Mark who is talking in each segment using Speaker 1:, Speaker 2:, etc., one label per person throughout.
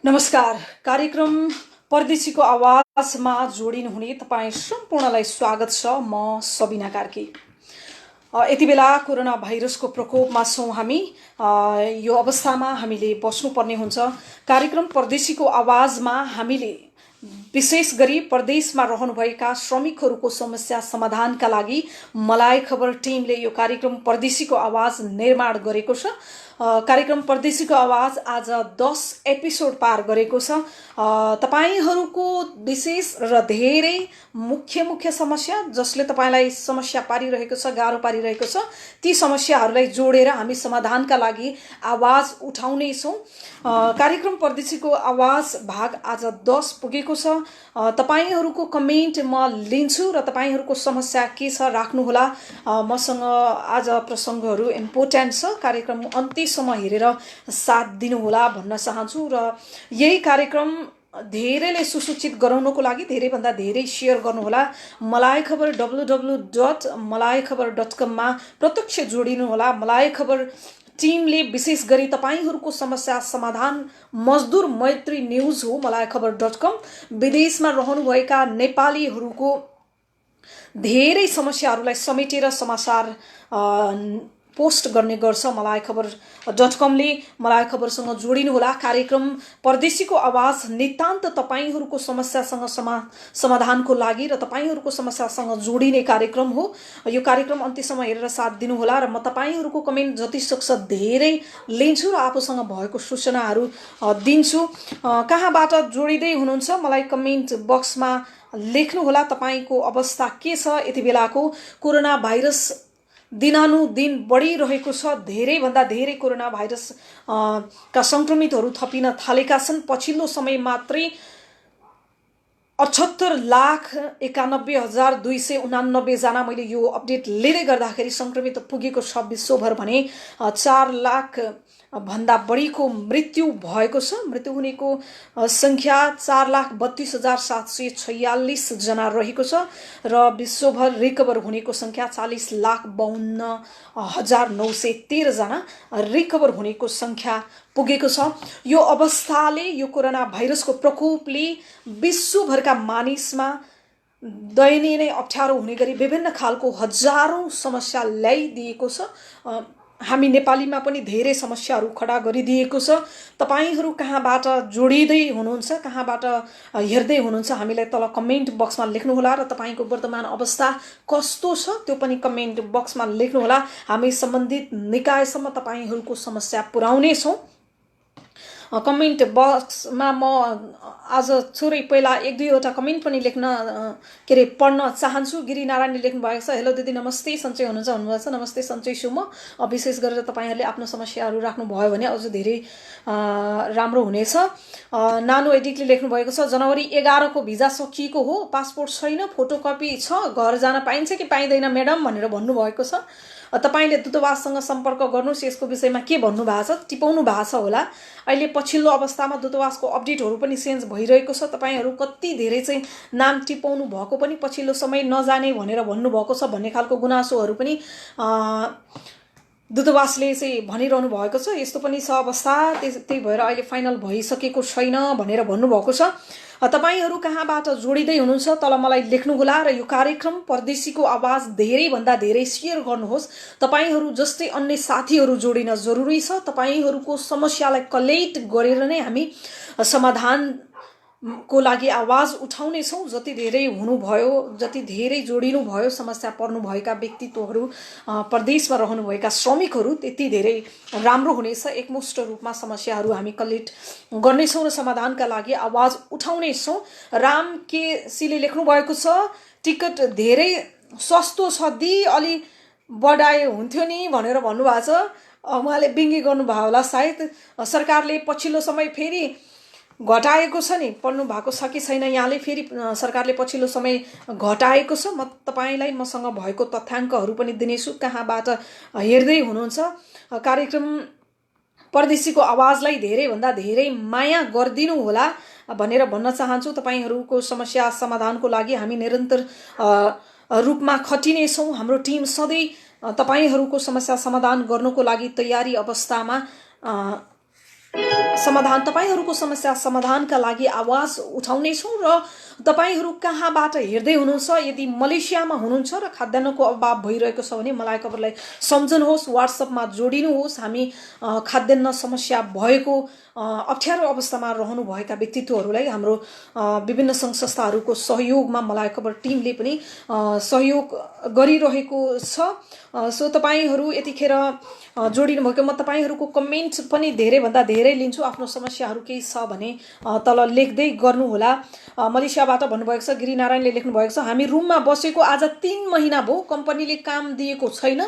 Speaker 1: नमस्कार। कार्यक्रम परदेशीको आवाजमा जोडिनुहुने तपाईँ सम्पूर्णलाई स्वागत छ। म सबिना कार्की। यति बेला कोरोना भाइरसको प्रकोपमा छौँ हामी। यो अवस्थामा हामीले बस्नुपर्ने हुन्छ। कार्यक्रम परदेशीको आवाजमा हामीले विशेष गरी परदेशमा रहनुभएका श्रमिकहरूको समस्या समाधानका लागि मलाई खबर टिमले यो कार्यक्रम परदेशीको आवाज निर्माण गरेको छ। कार्यक्रम परदेशीको आवाज आज 10 एपिसोड पार गरेको छ। तपाईहरूको विशेष र धेरै मुख्य समस्या जसले तपाईलाई समस्या पारिरहेको छ, गाह्रो पारिरहेको छ, ती समस्याहरूलाई जोडेर हामी समाधानका लागि आवाज उठाउने छौँ। कार्यक्रम परदेशीको आवाज भाग आज 10 पुगेको छ। तपाईहरूको कमेन्ट म लिन्छु र तपाईहरूको समस्या के छ राख्नुहोला। मसँग आज प्रसङ्गहरू इम्पोर्टेन्ट छ। कार्यक्रम अन्त्यसम्म हेरेर साथ दिनुहोला भन्न चाहन्छु र यही कार्यक्रम धेरैले सुसूचित गराउनको लागि धेरैभन्दा धेरै सेयर गर्नुहोला। मलाई खबर www.malaikhabar.com मा प्रत्यक्ष जोडिनुहोला। मलाई खबर टिमले विशेष गरी तपाईहरूको समस्या समाधान मजदुर मैत्री न्युज हो malaikhabar.com। विदेशमा रहनुभएका नेपालीहरूको धेरै समस्याहरूलाई समेटेर समाचार पोस्ट गर्ने गर्छ malaikhabar.com ले। मलाई खबरसँग जोडिनुहोला। कार्यक्रम परदेशीको आवाज नितान्त तपाईहरूको समस्यासँग समाधानको लागि र तपाईहरूको समस्यासँग जोडिने कार्यक्रम हो। यो कार्यक्रम अन्त्यसम्म हेरेर साथ दिनुहोला र म तपाईहरूको कमेन्ट जति सक्छ धेरै लिन्छु र आफूसँग भएको सूचनाहरू दिन्छु। कहाँबाट जोडिँदै हुनुहुन्छ मलाई कमेन्ट बक्समा लेख्नुहोला। तपाईको अवस्था के छ? यति बेलाको कोरोना भाइरस दिनानुदिन बढिरहेको छ। धेरैभन्दा धेरै कोरोना भाइरस का संक्रमितहरू थपिन थालेका छन्। पछिल्लो समय मात्रै 78,91,289 जना मैले यो अपडेट लिँदै गर्दाखेरि संक्रमित पुगेको छ विश्वभर भने 4 लाख भन्दा बढीको मृत्यु भएको छ। मृत्यु हुनेको संख्या 4,32,746 जना रहेको छ र विश्वभर रिकभर हुनेको संख्या 40,52,913 जना रिकभर हुनेको संख्या पुगेको छ। यो अवस्थाले, यो कोरोना भाइरसको प्रकोपले विश्वभरका मानिसमा दयनीय नै अप्ठ्यारो हुने गरी विभिन्न खालको हजारौं समस्या ल्याइदिएको छ। हामी नेपालीमा पनि धेरै समस्याहरू खडा गरिदिएको छ। तपाईहरू कहाँबाट जोडिँदै हुनुहुन्छ, कहाँबाट हेर्दै हुनुहुन्छ हामीलाई तल कमेन्ट बक्समा लेख्नुहोला र तपाईको वर्तमान अवस्था कस्तो छ त्यो पनि कमेन्ट बक्समा लेख्नुहोला। हामी सम्बन्धित निकायसम्म तपाईहरूको समस्या पुर्याउने छौँ। कमेन्ट बक्समा म आज थोरै पहिला 1-2 कमेन्ट पनि पढ्न चाहन्छु। गिरिनारायणले लेख्नु भएको छ, हेलो दिदी नमस्ते, सन्चै हुनुहुन्छ भन्नुभएको छ। नमस्ते, सन्चै छु म। विशेष गरेर तपाईहरूले आफ्नो समस्याहरू राख्नुभयो भने अझ धेरै राम्रो हुनेछ। नानो एडिकले लेख्नु भएको छ, जनवरी 11 को भिजा सकिएको हो, पासपोर्ट छैन, फोटोकपी छ, घर जान पाइन्छ कि पाइँदैन म्याडम भनेर भन्नुभएको छ। तपाईले दूतावाससँग सम्पर्क गर्नुहोस्। यसको विषयमा के भन्नु भएको छ टिपाउनु भएको छ होला। अहिले पछिल्लो अवस्थामा दूतावासको अपडेटहरू पनि चेन्ज भइरहेको छ। तपाईहरू कति धेरै चाहिँ नाम टिपाउनु भएको पनि पछिल्लो समय नजाने भनेर भन्नुभएको छ भन्ने खालको गुनासोहरू पनि दूतावासले चाहिँ भनिरहनु भएको छ। यस्तो पनि छ अवस्था। त्यही भएर अहिले फाइनल भइसकेको छैन भनेर भन्नुभएको छ। तपाईहरू कहाँबाट जोडिँदै हुनुहुन्छ तल मलाई लेख्नुहोला र यो कार्यक्रम परदेशीको आवाज धेरैभन्दा धेरै सेयर गर्नुहोस्। तपाईहरू जस्तै अन्य साथीहरू जोडिन जरुरी छ। तपाईहरूको समस्यालाई कलेक्ट गरेर नै हामी समाधान को लागि आवाज उठाउने छौँ। जति धेरै हुनुभयो, जति धेरै जोडिनु भयो, समस्या पर्नु भएका व्यक्तित्वहरू, परदेशमा रहनुभएका श्रमिकहरू, त्यति धेरै राम्रो हुनेछ। एकमुष्ट रूपमा समस्याहरू हामी कलेक्ट गर्नेछौँ र समाधानका लागि आवाज उठाउनेछौँ। राम केसीले लेख्नु भएको छ, टिकट धेरै सस्तो छ दि, अलि बढाए हुन्थ्यो नि भनेर भन्नुभएको छ। उहाँले व्यङ्ग्य गर्नुभयो होला सायद। सरकारले पछिल्लो समय फेरि घटाएको छ नि, पढ्नु भएको छ कि छैन यहाँले? फेरि सरकारले पछिल्लो समय घटाएको छ। म तपाईलाई मसँग भएको तथ्याङ्कहरू पनि दिनेछु कहाँबाट हेर्दै हुनुहुन्छ। कार्यक्रम परदेशीको आवाजलाई धेरैभन्दा धेरै माया गरिदिनु होला भनेर भन्न चाहन्छु। तपाईहरूको समस्या समाधानको लागि हामी निरन्तर रूपमा खटिनेछौँ। हाम्रो टिम सधैँ तपाईहरूको समस्या समाधान गर्नको लागि तयारी अवस्थामा समाधान, तपाईहरूको समस्या समाधानका लागि आवाज उठाउनेछौँ र तपाईहरू कहाँबाट हेर्दै हुनुहुन्छ, यदि मलेसियामा हुनुहुन्छ र खाद्यान्नको अभाव भइरहेको छ भने मलाई खबरलाई सम्झनुहोस्, व्हाट्सएपमा जोडिनुहोस्। हामी खाद्यान्न समस्या भएको अप्ठ्यारो अवस्थामा रहनुभएका व्यक्तित्वहरूलाई हाम्रो विभिन्न सङ्घ संस्थाहरूको सहयोगमा मलाई खबर टिमले पनि सहयोग गरिरहेको छ। सो तपाईहरू यतिखेर जोडिनु भएको, म तपाईहरूको कमेन्ट पनि धेरैभन्दा धेरै लिन्छु। आफ्नो समस्याहरू केही छ भने तल लेख्दै गर्नुहोला। मलेसियाबाट भन्नुभएको छ, गिरिनारायणले लेख्नु भएको छ, हामी रुममा बसेको आज 3 महिना भयो, कम्पनीले काम दिएको छैन,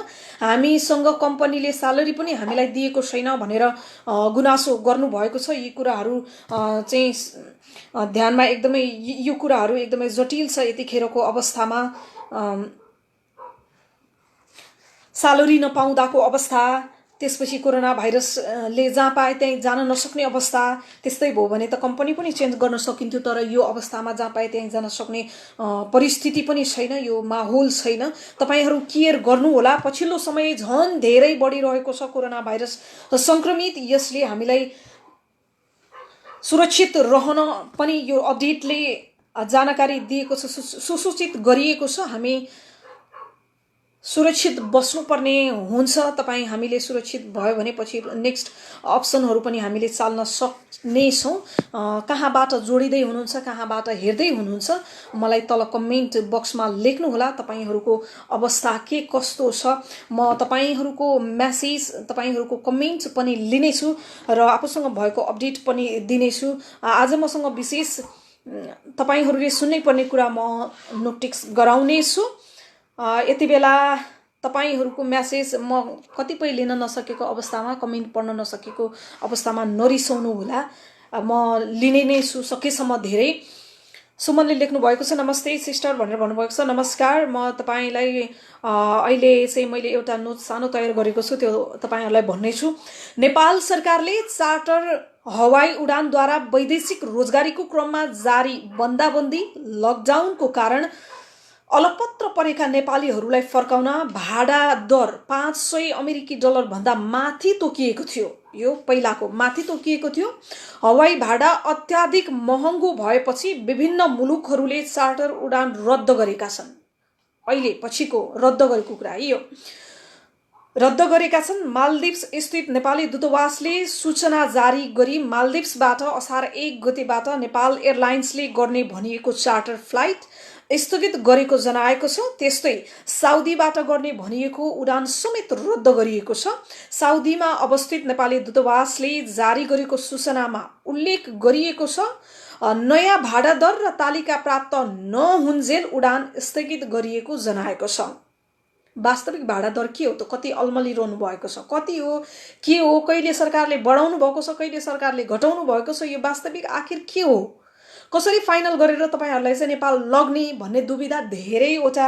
Speaker 1: हामीसँग कम्पनीले स्यालेरी पनि हामीलाई दिएको छैन भनेर गुनासो गर्नुभएको छ। यी कुराहरू चाहिँ ध्यानमा एकदमै यो कुराहरू एकदमै जटिल छ यतिखेरको अवस्थामा। स्यालेरी नपाउँदाको अवस्था, त्यसपछि कोरोना भाइरसले जहाँ पाए त्यहीँ जान नसक्ने अवस्था, त्यस्तै भयो भने त कम्पनी पनि चेन्ज गर्न सकिन्थ्यो, तर यो अवस्थामा जहाँ पाए त्यहीँ जान सक्ने परिस्थिति पनि छैन, यो माहौल छैन। तपाईहरू केयर गर्नुहोला। पछिल्लो समय झन् धेरै बढिरहेको छ कोरोना भाइरस संक्रमित, यसले हामीलाई सुरक्षित रहन पनि यो अपडेटले जानकारी दिएको छ, सुसूचित गरिएको छ। हामी सुरक्षित बस्नुपर्ने हुन्छ। तपाईँ हामीले सुरक्षित भयो भने पछि नेक्स्ट अप्सनहरू पनि हामीले चाल्न सक्नेछौँ। कहाँबाट जोडिँदै हुनुहुन्छ, कहाँबाट हेर्दै हुनुहुन्छ, मलाई तल कमेन्ट बक्समा लेख्नुहोला। तपाईँहरूको अवस्था के कस्तो छ, म तपाईँहरूको मेसेज, तपाईँहरूको कमेन्ट पनि लिनेछु र आफूसँग भएको अपडेट पनि दिनेछु। आज मसँग विशेष तपाईँहरूले सुन्नै पर्ने कुरा म नोटिस गराउनेछु। यति बेला तपाईहरूको मेसेज म कतिपय लिन नसकेको अवस्थामा, कमेन्ट पढ्न नसकेको अवस्थामा नरिसाउनु होला, म लिने नै छु सकेसम्म धेरै। सुमनले लेख्नु भएको छ, नमस्ते सिस्टर भनेर भन्नुभएको छ। नमस्कार, म तपाईँलाई अहिले चाहिँ मैले एउटा नोट सानो तयार गरेको छु, त्यो तपाईँहरूलाई भन्ने छु। नेपाल सरकारले चार्टर हवाई उडानद्वारा वैदेशिक रोजगारीको क्रममा जारी बन्दाबन्दी लकडाउनको कारण अलपत्र परेका नेपालीहरूलाई फर्काउन भाडा दर 500 अमेरिकी डलर भन्दा माथि तोकिएको थियो। यो पहिलाको माथि तोकिएको थियो। हवाई भाडा अत्याधिक महँगो भएपछि विभिन्न मुलुकहरूले चार्टर उडान रद्द गरेका छन्। अहिले पछिको रद्द गरेको कुरा यो रद्द गरेका छन्। मालदिप्स स्थित नेपाली दूतावासले सूचना जारी गरी मालदिप्सबाट असार 1 गतेबाट नेपाल एयरलाइन्सले गर्ने भनिएको चार्टर फ्लाइट स्थगित गरेको जनाएको छ। त्यस्तै साउदीबाट गर्ने भनिएको उडान समेत रद्द गरिएको छ। साउदीमा अवस्थित नेपाली दूतावासले जारी गरेको सूचनामा उल्लेख गरिएको छ, नयाँ भाडा दर र तालिका प्राप्त नहुन्जेल उडान स्थगित गरिएको जनाएको छ। वास्तविक भाडा दर के हो त? कति अल्मलिरहनु भएको छ, कति हो, के हो, कहिले सरकारले बढाउनु भएको छ, कहिले सरकारले घटाउनु भएको छ, यो वास्तविक आखिर के हो, कसरी फाइनल गरेर तपाईहरूलाई चाहिँ नेपाल लग्ने भन्ने दुविधा धेरैवटा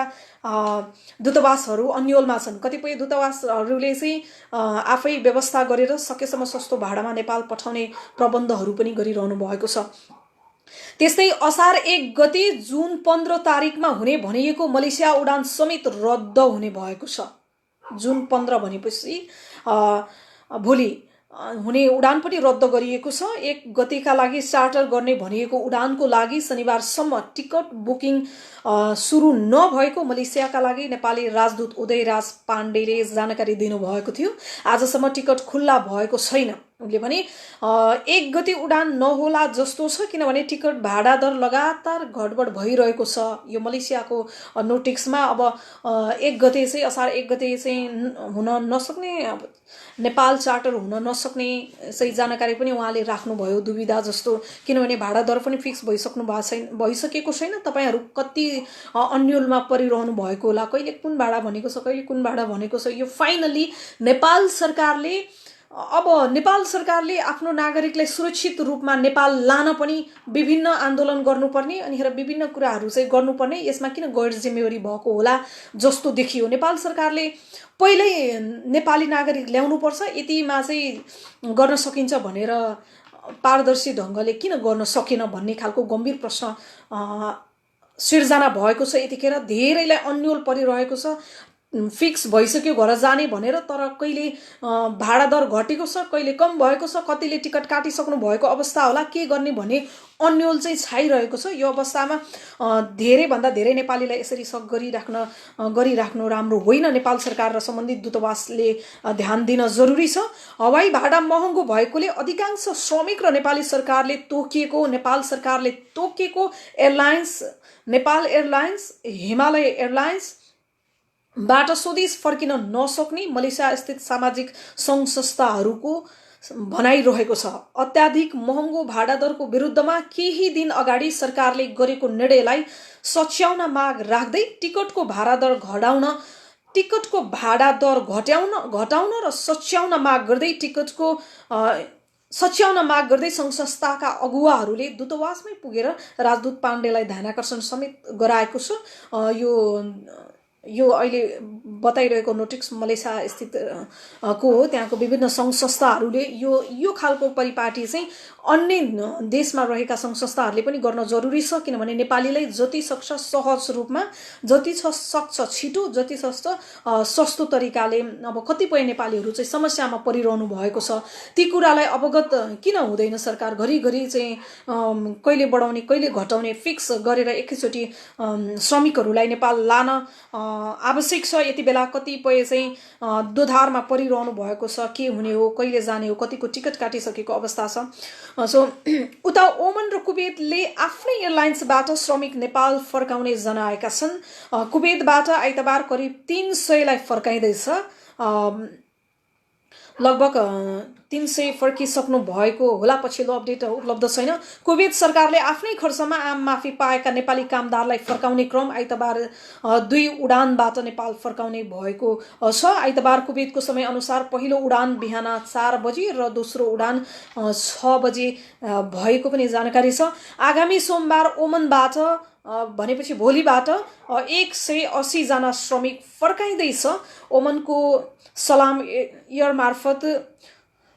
Speaker 1: दूतावासहरू अन्यलमा छन्। कतिपय दूतावासहरूले चाहिँ आफै व्यवस्था गरेर सकेसम्म सस्तो भाडामा नेपाल पठाउने प्रबन्धहरू पनि गरिरहनु भएको छ। त्यस्तै असार 1 गते जुन 15 तारिकमा हुने भनिएको मलेसिया उडान समेत रद्द हुने भएको छ। जुन 15 भनेपछि भोलि हुने उडान पनि रद्द गरिएको छ। 1 गतेका लागि चार्टर गर्ने भनिएको उडानको लागि शनिबारसम्म टिकट बुकिङ सुरु नभएको मलेसियाका लागि नेपाली राजदूत उदयराज पाण्डेले जानकारी दिनुभएको थियो। आजसम्म टिकट खुल्ला भएको छैन। उनले भने 1 गते उडान नहोला जस्तो छ, किनभने टिकट भाडा दर लगातार घटबड भइरहेको छ। यो मलेसियाको नोटिसमा अब 1 गते चाहिँ असार 1 गते चाहिँ हुन नसक्ने, नेपाल चार्टर हुन नसक्ने चाहिँ जानकारी पनि उहाँले राख्नुभयो, दुविधा जस्तो, किनभने भाडा दर पनि फिक्स भइसकेको छैन। तपाईहरू कति अन्यलमा परिरहनु भएको होला, कहिले कुन भाडा भनेको छ, कहिले कुन भाडा भनेको छ। यो फाइनली नेपाल सरकारले आफ्नो नागरिकलाई सुरक्षित रूपमा नेपाल लान पनि विभिन्न आन्दोलन गर्नुपर्ने अनि विभिन्न कुराहरू चाहिँ गर्नुपर्ने, यसमा किन गैर जिम्मेवारी भएको होला जस्तो देखियो। नेपाल सरकारले पहिल्यै नेपाली नागरिक ल्याउनुपर्छ, यतिमा चाहिँ गर्न सकिन्छ भनेर पारदर्शी ढङ्गले किन गर्न सकेन भन्ने खालको गम्भीर प्रश्न सिर्जना भएको छ। यतिखेर धेरैलाई अन्यल परिरहेको छ। फिक्स भइसक्यो घर जाने भनेर, तर कहिले भाडा दर घटेको छ, कहिले कम भएको छ, कतिले टिकट काटिसक्नु भएको अवस्था होला, के गर्ने भन्ने अन्यल चाहिँ छाइरहेको छ। यो अवस्थामा धेरैभन्दा धेरै नेपालीलाई यसरी सक गरिराख्नु राम्रो होइन। नेपाल सरकार र सम्बन्धित दूतावासले ध्यान दिन जरुरी छ। हवाई भाडा महँगो भएकोले अधिकांश श्रमिक र नेपाल सरकारले तोकेको airlines Nepal airlines, Himalaya airlines बाट स्वदेश फर्किन नसक्ने मलेसिया स्थित सामाजिक सङ्घ संस्थाहरूको भनाइरहेको छ। अत्याधिक महँगो भाडा दरको विरुद्धमा केही दिन अगाडि सरकारले गरेको निर्णयलाई सच्याउन माग राख्दै टिकटको भाडा दर घटाउन र सच्याउन माग गर्दै सङ्घ संस्थाका अगुवाहरूले दूतावासमै पुगेर राजदूत पाण्डेलाई ध्यानाकर्षण समेत गराएको छ। यो अहिले बताइरहेको नोटिस मलेसिया स्थित को हो। त्यहाँको विभिन्न सङ्घ संस्थाहरूले यो खालको परिपाटी चाहिँ अन्य देशमा रहेका सङ्घ संस्थाहरूले पनि गर्न जरुरी छ, किनभने नेपालीलाई जति सक्छ सहज रूपमा, जति सक्छ छिटो, जति सक्छ सस्तो तरिकाले, अब कतिपय नेपालीहरू चाहिँ समस्यामा परिरहनु भएको छ, ती कुरालाई अवगत किन हुँदैन सरकार? घरिघरि चाहिँ कहिले बढाउने कहिले घटाउने फिक्स गरेर एकैचोटि श्रमिकहरूलाई नेपाल लान आवश्यक छ। यति बेला कतिपय चाहिँ दोधारमा परिरहनु भएको छ, के हुने हो, कहिले जाने हो, कतिको टिकट काटिसकेको अवस्था छ। सो उता ओमन र कुवेतले आफ्नै एयरलाइन्सबाट श्रमिक नेपाल फर्काउने जनाएका छन्। कुवेतबाट आइतबार करिब 300लाई फर्काइँदैछ। लगभग 300 फर्किसक्नु भएको होला, पछिल्लो अपडेट उपलब्ध छैन। कुवेत सरकारले आफ्नै खर्चमा आम माफी पाएका नेपाली कामदारलाई फर्काउने क्रम आइतबार 2 उडानबाट नेपाल फर्काउने भएको छ। आइतबार कुवेतको समयअनुसार पहिलो उडान बिहान 4 बजे र दोस्रो उडान 6 बजे भएको पनि जानकारी छ। आगामी सोमबार ओमनबाट भनेपछि भोलिबाट 180 जना श्रमिक फर्काइँदैछ। ओमनको सलाम एयर मार्फत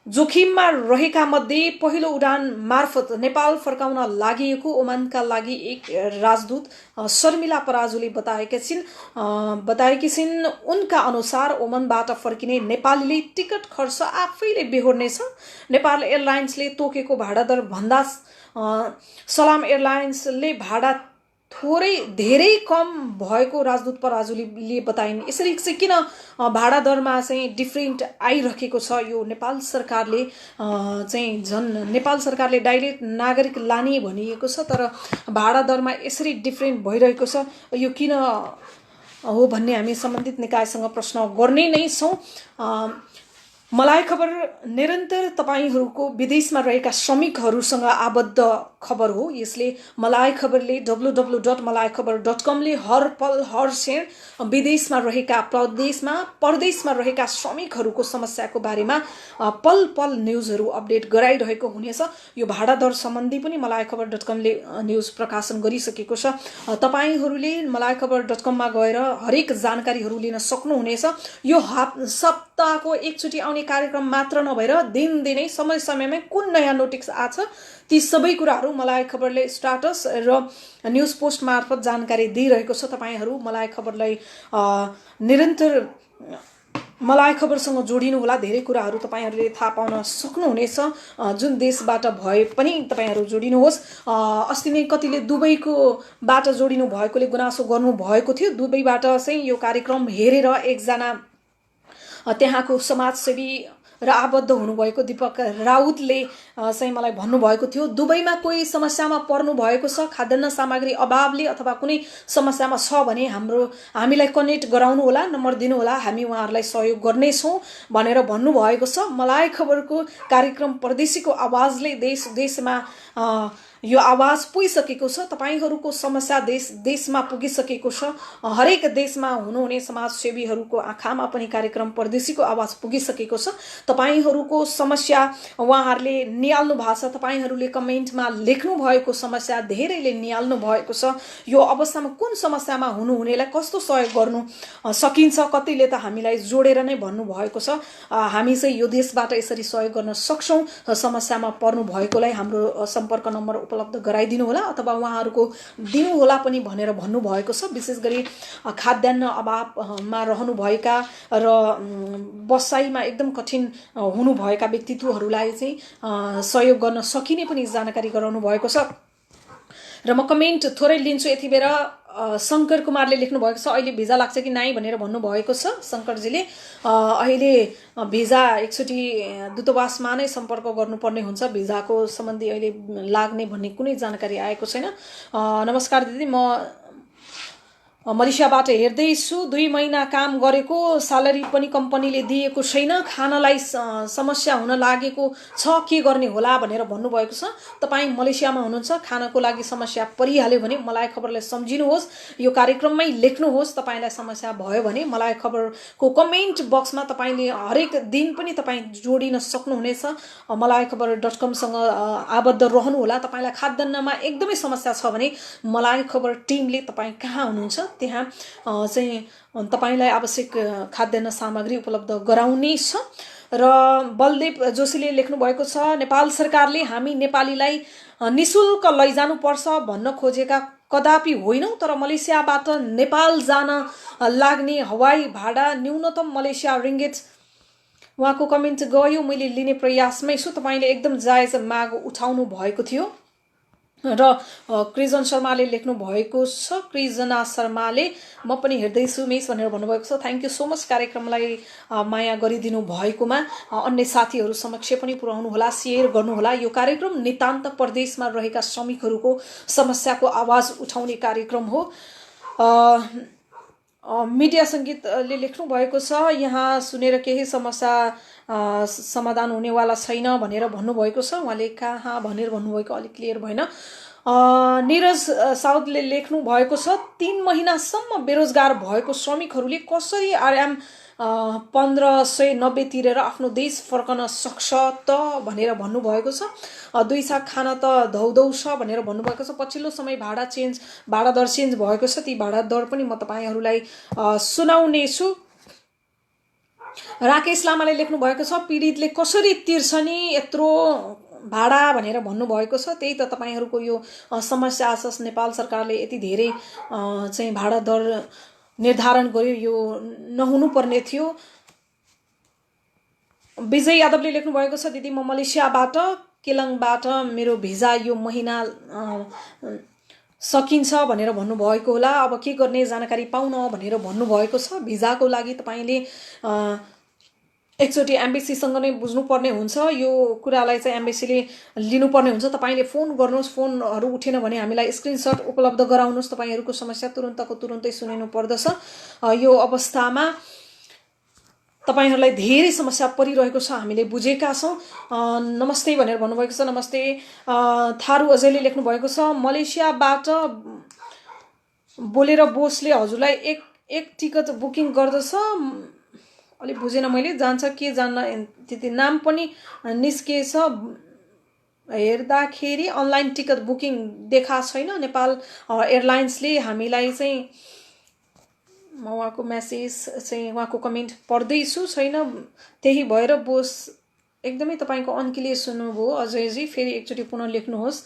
Speaker 1: जोखिममा रहेका मध्ये पहिलो उडान मार्फत नेपाल फर्काउन लागि ओमानका लागि एक राजदूत शर्मिला पराजुले बताएकी छिन्। उनका अनुसार ओमनबाट फर्किने नेपालीले टिकट खर्च आफैले बेहोर्नेछ। नेपाल एयरलाइन्सले तोकेको भाडा दर भन्दा सलाम एयरलाइन्सले भाडा धेरै कम भएको राजदूत पराजुलीले बताइन्। यसरी चाहिँ किन भाडा दरमा चाहिँ डिफ्रेन्ट आइरहेको छ? यो नेपाल सरकारले डाइरेक्ट नागरिक लाने भनिएको छ, तर भाडा दरमा यसरी डिफ्रेन्ट भइरहेको छ। यो किन हो भन्ने हामी सम्बन्धित निकायसँग प्रश्न गर्ने नै छौँ। मलाई खबर निरन्तर तपाईहरूको विदेशमा रहेका श्रमिकहरूसँग आबद्ध खबर हो। यसले मलाई खबरले www.malaikhabar.com ले हर पल हर क्षण विदेशमा रहेका परदेशमा रहेका श्रमिकहरूको समस्याको बारेमा पल पल न्युजहरू अपडेट गराइरहेको हुनेछ। यो भाडा दर सम्बन्धी पनि malaikhabar.com ले न्युज प्रकाशन गरिसकेको छ। तपाईहरूले malaikhabar.com मा गएर हरेक जानकारीहरू लिन सक्नुहुनेछ। यो सप्ताहको एकचोटि आउने कार्यक्रम मात्र नभएर दिनदिनै समय समयमा कुन नयाँ नोटिस आछ ती सबै कुराहरू मलाई खबरले स्टाटस र न्युज पोस्ट मार्फत जानकारी दिइरहेको छ। तपाईहरू मलाई खबरलाई निरन्तर मलाई खबरसँग जोडिनु होला। धेरै कुराहरू तपाईहरूले थाहा पाउन सक्नुहुनेछ। जुन देशबाट भए पनि तपाईहरू जोडिनुहोस्। अस्ति नै कतिले दुबईको बाट जोडिनु भएकोले गुनासो गर्नु भएको थियो। दुबईबाट चाहिँ यो कार्यक्रम हेरेर एकजना त्यहाँको समाजसेवी र आबद्ध हुनुभएको दीपक राउतले चाहिँ मलाई भन्नुभएको थियो, दुबईमा कोही समस्यामा पर्नु भएको छ, खाद्यान्न सामग्री अभावले अथवा कुनै समस्यामा छ भने हामीलाई कनेक्ट गराउनु होला, नम्बर दिनु होला, हामी उहाँहरूलाई सहयोग गर्नेछौँ भनेर भन्नुभएको छ। मलाई खबरको कार्यक्रम परदेशीको आवाजले देशमा यो आवाज पुगिसकेको छ। तपाईहरूको समस्या देशमा पुगिसकेको छ। हरेक देशमा हुनुहुने समाजसेवीहरूको आँखामा पनि कार्यक्रम परदेशीको आवाज पुगिसकेको छ। तपाईहरूको समस्या उहाँहरूले निहाल्नु भएको छ। तपाईहरूले कमेन्टमा लेख्नु भएको समस्या धेरैले निहाल्नु भएको छ। यो अवस्थामा कुन समस्यामा हुनुहुनेलाई कस्तो सहयोग गर्नु सकिन्छ, कतिले त हामीलाई जोडेर नै भन्नुभएको छ हामी चाहिँ यो देशबाट यसरी सहयोग गर्न सक्छौँ। समस्यामा पर्नु भएकोलाई हाम्रो सम्पर्क नम्बर उपलब्ध गराइदिनु होला अथवा उहाँहरूको दिनु होला पनि भनेर भन्नुभएको छ। विशेष गरी खाद्यान्न अभावमा रहनुभएका र बसाइमा एकदम कठिन हुनुभएका व्यक्तित्वहरूलाई चाहिँ सहयोग गर्न सकिने पनि जानकारी गराउनु भएको छ। र म कमेन्ट थोरै लिन्छु। यति बेला शङ्कर कुमारले लेख्नु भएको छ, अहिले भिजा लाग्छ कि नाइ भनेर भन्नुभएको छ शङ्करजीले। अहिले भिजा एकचोटि दूतावासमा नै सम्पर्क गर्नुपर्ने हुन्छ, भिजाको सम्बन्धी अहिले लाग्ने भन्ने कुनै जानकारी आएको छैन। नमस्कार दिदी, म मलेसियाबाट हेर्दैछु। 2 महिना काम गरेको, स्यालेरी पनि कम्पनीले दिएको छैन, खानालाई समस्या हुन लागेको छ, के गर्ने होला भनेर भन्नुभएको छ। तपाईँ मलेसियामा हुनुहुन्छ, खानाको लागि समस्या परिहाल्यो भने मलाई खबरलाई सम्झिनुहोस्, यो कार्यक्रममै लेख्नुहोस्। तपाईँलाई समस्या भयो भने मलाई खबरको कमेन्ट बक्समा तपाईँले हरेक दिन पनि तपाईँ जोडिन सक्नुहुनेछ। मलाई खबर.com सँग आबद्ध रहनुहोला। तपाईँलाई खाद्यान्नमा एकदमै समस्या छ भने मलाई खबर टिमले तपाईँ कहाँ हुनुहुन्छ त्यहाँ चाहिँ तपाईलाई आवश्यक खाद्यान्न सामग्री उपलब्ध गराउनेछ। र बलदेव जोशीले लेख्नु भएको छ, नेपाल सरकारले हामी नेपालीलाई निशुल्क लैजानुपर्छ भन्न खोजेका कदापि होइनौँ, तर मलेसियाबाट नेपाल जान लाग्ने हवाई भाडा न्यूनतम मलेसिया रिङ्गेट। उहाँको कमेन्ट गयो, मैले लिने प्रयासमै छु। तपाईँले एकदम जायज माग उठाउनु भएको थियो। र कृजन शर्माले लेख्नु भएको छ, कृजना शर्माले म पनि हेर्दैछु मिस भनेर भन्नुभएको छ। थ्याङ्क यू सो मच कार्यक्रमलाई माया गरिदिनु भएकोमा। अन्य साथीहरू समक्ष पनि पुर्याउनु होला, सेयर गर्नुहोला। यो कार्यक्रम नितान्त परदेशमा रहेका श्रमिकहरूको समस्याको आवाज उठाउने कार्यक्रम हो। मिडिया सङ्गीतले लेख्नु भएको छ, यहाँ सुनेर केही समस्या समाधान हुनेवाला छैन भनेर भन्नुभएको छ। उहाँले कहाँ भनेर भन्नुभएको अलिक क्लियर भएन। निरज साउदले लेख्नु भएको छ, 3 महिनासम्म बेरोजगार भएको श्रमिकहरूले कसरी आरएम 1590 तिरेर आफ्नो देश फर्कन सक्छ त भनेर भन्नुभएको छ। 2 साग खान त धौधौ छ भनेर भन्नुभएको छ। पछिल्लो समय भाडा दर चेन्ज भएको छ, ती भाडा दर पनि म तपाईँहरूलाई सुनाउने छु। राकेश लामाले लेख्नु भएको छ, पीडितले कसरी तिर्छ नि यत्रो भाडा भनेर भन्नुभएको छ। त्यही त तपाईँहरूको यो समस्या छ। नेपाल सरकारले यति धेरै चाहिँ भाडा दर निर्धारण गर्यो, यो नहुनु पर्ने थियो। विजय यादवले लेख्नु भएको छ, दिदी म मलेसियाबाट केलङबाट मेरो भिजा यो महिना सकिन्छ भनेर भन्नुभएको होला। अब के गर्ने जानकारी पाउन भनेर भन्नुभएको छ। भिजाको लागि तपाईँले एकचोटि एम्बेसीसँग नै बुझ्नुपर्ने हुन्छ। यो कुरालाई चाहिँ एम्बेसीले लिनुपर्ने हुन्छ। तपाईँले फोन गर्नुहोस्, फोनहरू उठेन भने हामीलाई स्क्रिनसट उपलब्ध गराउनुहोस्। तपाईँहरूको समस्या तुरुन्तको तुरुन्तै सुनिनु पर्दछ। यो अवस्थामा तपाईँहरूलाई धेरै समस्या परिरहेको छ, हामीले बुझेका छौँ। नमस्ते भनेर भन्नुभएको छ। नमस्ते। थारू अजयले लेख्नु भएको छ, मलेसियाबाट बोलेर बोसले हजुरलाई एक टिकट बुकिङ गर्दछ। अलिक बुझेन मैले, जान्छ के जान्न त्यति नाम पनि निस्केछ। हेर्दाखेरि अनलाइन टिकट बुकिङ देखा छैन। नेपाल एयरलाइन्सले हामीलाई चाहिँ, म उहाँको मेसेज चाहिँ उहाँको कमेन्ट पढ्दैछु छैन, त्यही भएर बोस एकदमै तपाईँको अनक्लियर सुन्नुभयो अजयजी। फेरि एकचोटि पुनः लेख्नुहोस्,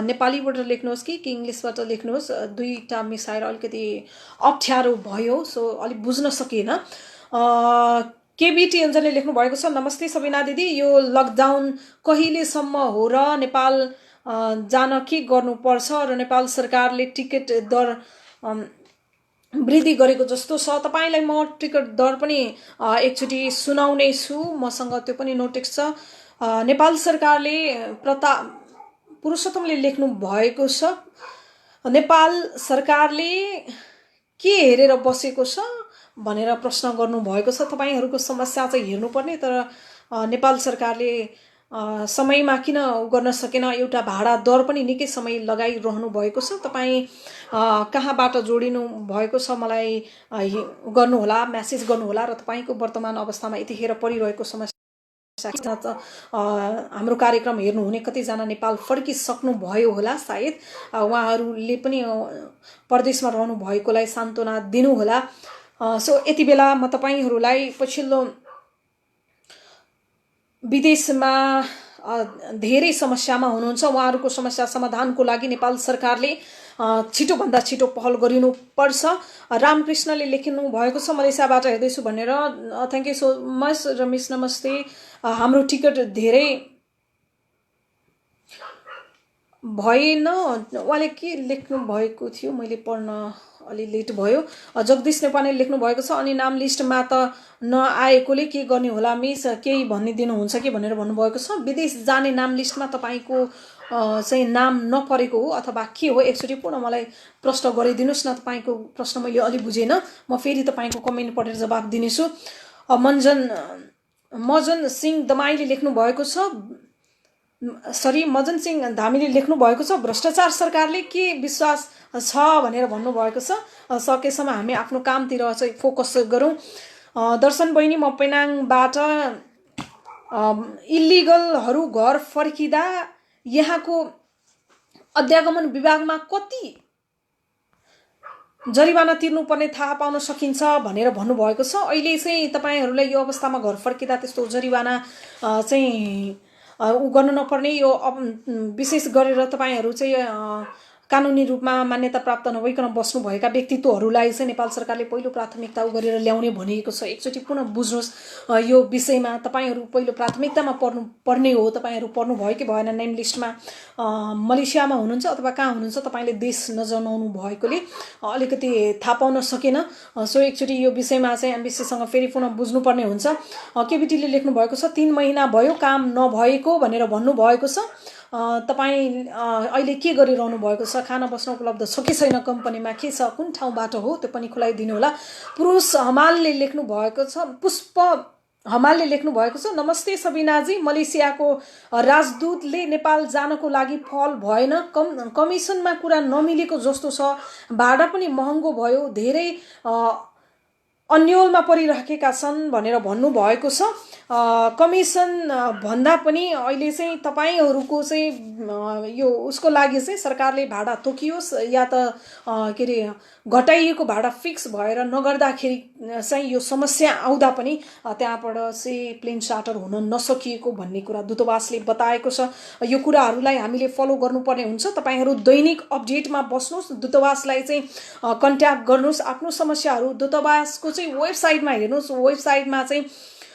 Speaker 1: नेपालीबाट लेख्नुहोस् कि इङ्ग्लिसबाट लेख्नुहोस्, दुईटा मिसाएर अलिकति अप्ठ्यारो भयो, सो अलिक बुझ्न सकिएन। केबीटी अञ्जनले लेख्नु भएको छ, नमस्ते सबिना दिदी, यो लकडाउन कहिलेसम्म हो र नेपाल जान के गर्नुपर्छ र नेपाल सरकारले टिकट दर वृद्धि गरेको जस्तो छ। तपाईँलाई म टिकट दर पनि एकचोटि सुनाउने छु, मसँग त्यो पनि नोटिस छ। नेपाल सरकारले पुरुषोत्तमले लेख्नु भएको छ, नेपाल सरकारले के हेरेर बसेको छ भनेर प्रश्न गर्नुभएको छ। तपाईँहरूको समस्या चाहिँ हेर्नुपर्ने, तर नेपाल सरकारले समयमा किन गर्न सकेन, एउटा भाडा दर पनि निकै समय लगाइरहनु भएको छ। तपाईँ कहाँबाट जोडिनु भएको छ मलाई गर्नुहोला, मेसेज गर्नुहोला र तपाईँको वर्तमान अवस्थामा यतिखेर परिरहेको समस्या हाम्रो कार्यक्रम हेर्नुहुने कतिजना नेपाल फर्किसक्नु भयो होला, सायद उहाँहरूले पनि परदेशमा रहनु भएकोलाई सान्त्वना दिनुहोला। सो यति बेला म तपाईँहरूलाई पछिल्लो विदेशमा धेरै समस्यामा हुनुहुन्छ। उहाँहरूको समस्या समाधानको लागि नेपाल सरकारले छिटोभन्दा छिटो पहल गरिनुपर्छ। रामकृष्णले लेख्नु भएको छ, मलेसियाबाट हेर्दैछु भनेर। Thank you so much Ramesh, नमस्ते। हाम्रो टिकट धेरै भएन। उहाँले के लेख्नु भएको थियो मैले पढ्न अलि लेट भयो। जगदीश नेपालले लेख्नु भएको छ, अनि नाम लिस्टमा त नआएकोले के गर्ने होला मिस, केही भनिदिनुहुन्छ कि भनेर भन्नुभएको छ। विदेश जाने नाम लिस्टमा तपाईँको चाहिँ नाम नपरेको हो अथवा के हो, एकचोटि पुनः मलाई प्रश्न गरिदिनुहोस् न। तपाईँको प्रश्न मैले अलि बुझेन, म फेरि तपाईँको कमेन्ट पढेर जवाब दिनेछु। मजन सिंह दमाईले लेख्नु भएको छ, मजन सिंह धामीले लेख्नु भएको छ, भ्रष्टाचार सरकारले के विश्वास छ भनेर भन्नुभएको छ। सकेसम्म हामी आफ्नो कामतिर चाहिँ फोकस गरौँ। दर्शन बहिनी, म पेनाङबाट इलिगलहरू घर फर्किँदा यहाँको अध्यागमन विभागमा कति जरिवाना तिर्नुपर्ने थाहा पाउन सकिन्छ भनेर भन्नुभएको छ। अहिले चाहिँ तपाईँहरूलाई यो अवस्थामा घर फर्किँदा त्यस्तो जरिवाना चाहिँ गर्नु नपर्ने, यो विशेष गरेर तपाईँहरू चाहिँ कानुनी रूपमा मान्यता प्राप्त नभइकन बस्नुभएका व्यक्तित्वहरूलाई चाहिँ नेपाल सरकारले पहिलो प्राथमिकता गरेर ल्याउने भनिएको छ। एकचोटि पुनः बुझ्नुहोस् यो विषयमा। तपाईँहरू पहिलो प्राथमिकतामा पर्ने हो। तपाईँहरू पर्नु भयो कि भएन नेम लिस्टमा, मलेसियामा हुनुहुन्छ अथवा कहाँ हुनुहुन्छ, तपाईँले देश नजनाउनु भएकोले अलिकति थाहा पाउन सकेन। सो एकचोटि यो विषयमा चाहिँ एमबिसीसँग फेरि पुनः बुझ्नुपर्ने हुन्छ। केबिटीले लेख्नु भएको छ, 3 महिना भयो काम नभएको भनेर भन्नुभएको छ। तपाईँ अहिले के गरिरहनु भएको छ, खाना बस्न उपलब्ध छ कि छैन, कम्पनीमा के छ, कुन ठाउँबाट हो, त्यो पनि खुलाइदिनु होला। पुरुष हमालले लेख्नु भएको छ, पुष्प हमालले लेख्नु भएको छ, नमस्ते सबिनाजी, मलेसियाको राजदूतले नेपाल जानको लागि फल भएन, कमिसनमा कुरा नमिलेको जस्तो छ, भाडा पनि महँगो भयो, धेरै अन्यलमा परिरहेका छन् भनेर भन्नुभएको छ। कमिसन भन्दा पनि अहिले चाहिँ तपाईँहरूको चाहिँ यो उसको लागि चाहिँ सरकारले भाडा तोकियोस् या त के अरे घटाइएको भाडा फिक्स भएर नगर्दाखेरि चाहिँ यो समस्या आउँदा पनि त्यहाँबाट चाहिँ प्लेन चार्टर हुन नसकिएको भन्ने कुरा दूतावासले बताएको छ। यो कुराहरूलाई हामीले फलो गर्नुपर्ने हुन्छ। तपाईँहरू दैनिक अपडेटमा बस्नुहोस्, दूतावासलाई चाहिँ कन्ट्याक्ट गर्नुहोस्, आफ्नो समस्याहरू दूतावासको चाहिँ वेबसाइटमा हेर्नुहोस्। वेबसाइटमा चाहिँ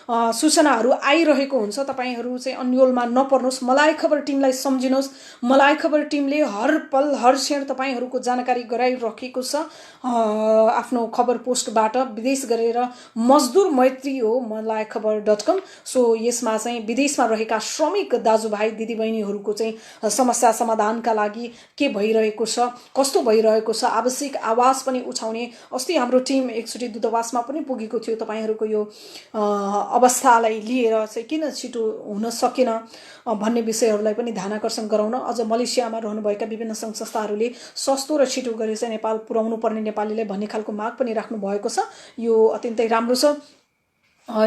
Speaker 1: सूचनाहरू आइरहेको हुन्छ। तपाईँहरू चाहिँ अन्यलमा नपर्नुहोस्। मलाई खबर टिमलाई सम्झिनुहोस्। मलाई खबर टिमले हर पल हर क्षण तपाईँहरूको जानकारी गराइरहेको छ। आफ्नो खबर पोस्टबाट विदेश गरेर मजदुर मैत्री हो मलाई खबर.com। सो यसमा चाहिँ विदेशमा रहेका श्रमिक दाजुभाइ दिदीबहिनीहरूको चाहिँ समस्या समाधानका लागि के भइरहेको छ, कस्तो भइरहेको छ, आवश्यक आवाज पनि उठाउने। अस्ति हाम्रो टिम एकचोटि दूतावासमा पनि पुगेको थियो। तपाईँहरूको यो अवस्थालाई लिएर चाहिँ किन छिटो हुन सकेन भन्ने विषयहरूलाई पनि ध्यानाकर्षण गराउन अझ मलेसियामा रहनुभएका विभिन्न सङ्घ संस्थाहरूले सस्तो र छिटो गरी चाहिँ नेपाल पुर्याउनु पर्ने नेपालीलाई भन्ने खालको माग पनि राख्नु भएको छ। यो अत्यन्तै राम्रो छ।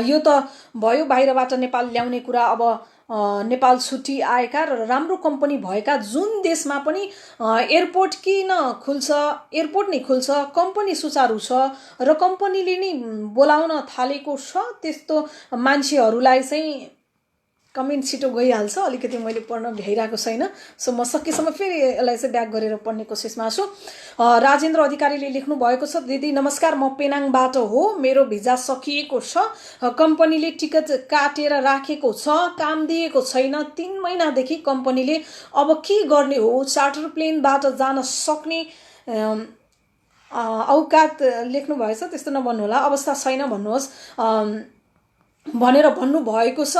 Speaker 1: यो त भयो बाहिरबाट नेपाल ल्याउने कुरा। अब नेपाल छुट्टी आएका र राम्रो कम्पनी भएका जुन देशमा पनि एयरपोर्ट किन खुल्छ, एयरपोर्ट नै खुल्छ, कम्पनी सुचारू छ र कम्पनीले नै बोलाउन थालेको छ, त्यस्तो मान्छेहरूलाई चाहिँ कमेन्ट छिटो गइहाल्छ। अलिकति मैले पढ्न भ्याइरहेको छैन। सो म सकेसम्म फेरि यसलाई चाहिँ ब्याक गरेर पढ्ने कोसिसमा छु। राजेन्द्र अधिकारीले लेख्नु भएको छ, दिदी नमस्कार, म पेनाङबाट हो, मेरो भिजा सकिएको छ, कम्पनीले टिकट काटेर राखेको छ, काम दिएको छैन, 3 महिनादेखि कम्पनीले अब के गर्ने हो, चार्टर प्लेनबाट जान सक्ने औकात लेख्नु भएछ, त्यस्तो नभन्नुहोला, अवस्था छैन भन्नुहोस् भनेर भन्नुभएको छ।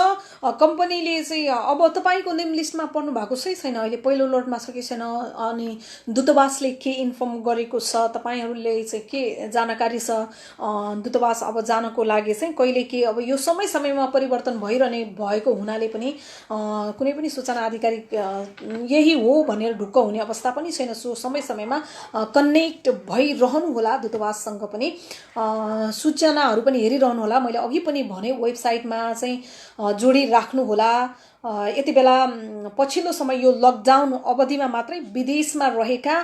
Speaker 1: कम्पनीले चाहिँ अब तपाईँको नेम लिस्टमा पर्नु भएको छैन, अहिले पहिलो लोटमा छ कि छैन, अनि दूतावासले के इन्फर्म गरेको छ, तपाईँहरूले चाहिँ के जानकारी छ, दूतावास अब जानको लागि चाहिँ कहिले के, अब यो समय समयमा परिवर्तन भइरहने भएको हुनाले पनि कुनै पनि सूचना आधिकारिक यही हो भनेर ढुक्क हुने अवस्था पनि छैन। सो समय समयमा कनेक्ट भइरहनु होला, दूतावाससँग पनि सूचनाहरू पनि हेरिरहनु होला। मैले अघि पनि भने वेबसाइटमा चाहिँ जोडिराख्नु होला। यति बेला पछिल्लो समय यो लकडाउन अवधिमा मात्रै विदेशमा रहेका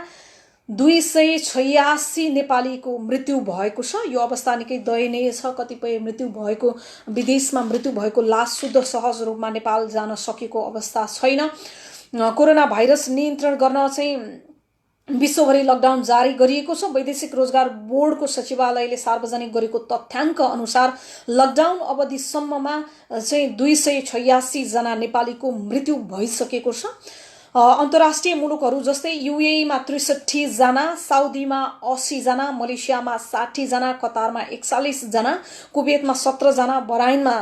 Speaker 1: 286 नेपालीको मृत्यु भएको छ। यो अवस्था निकै दयनीय छ। कतिपय मृत्यु भएको विदेशमा मृत्यु भएको लास शुद्ध सहज रूपमा नेपाल जान सकेको अवस्था छैन। कोरोना भाइरस नियन्त्रण गर्न चाहिँ विश्वभरि लकडाउन जारी गरिएको छ। वैदेशिक रोजगार बोर्डको सचिवालयले सार्वजनिक गरेको तथ्याङ्क अनुसार लकडाउन अवधिसम्ममा चाहिँ 286 जना नेपालीको मृत्यु भइसकेको छ। अन्तर्राष्ट्रिय मुलुकहरू जस्तै युएईमा 63 जना, साउदीमा 80 जना, मलेसियामा 60 जना, कतारमा 41 जना, कुवेतमा 17 जना, बहराइनमा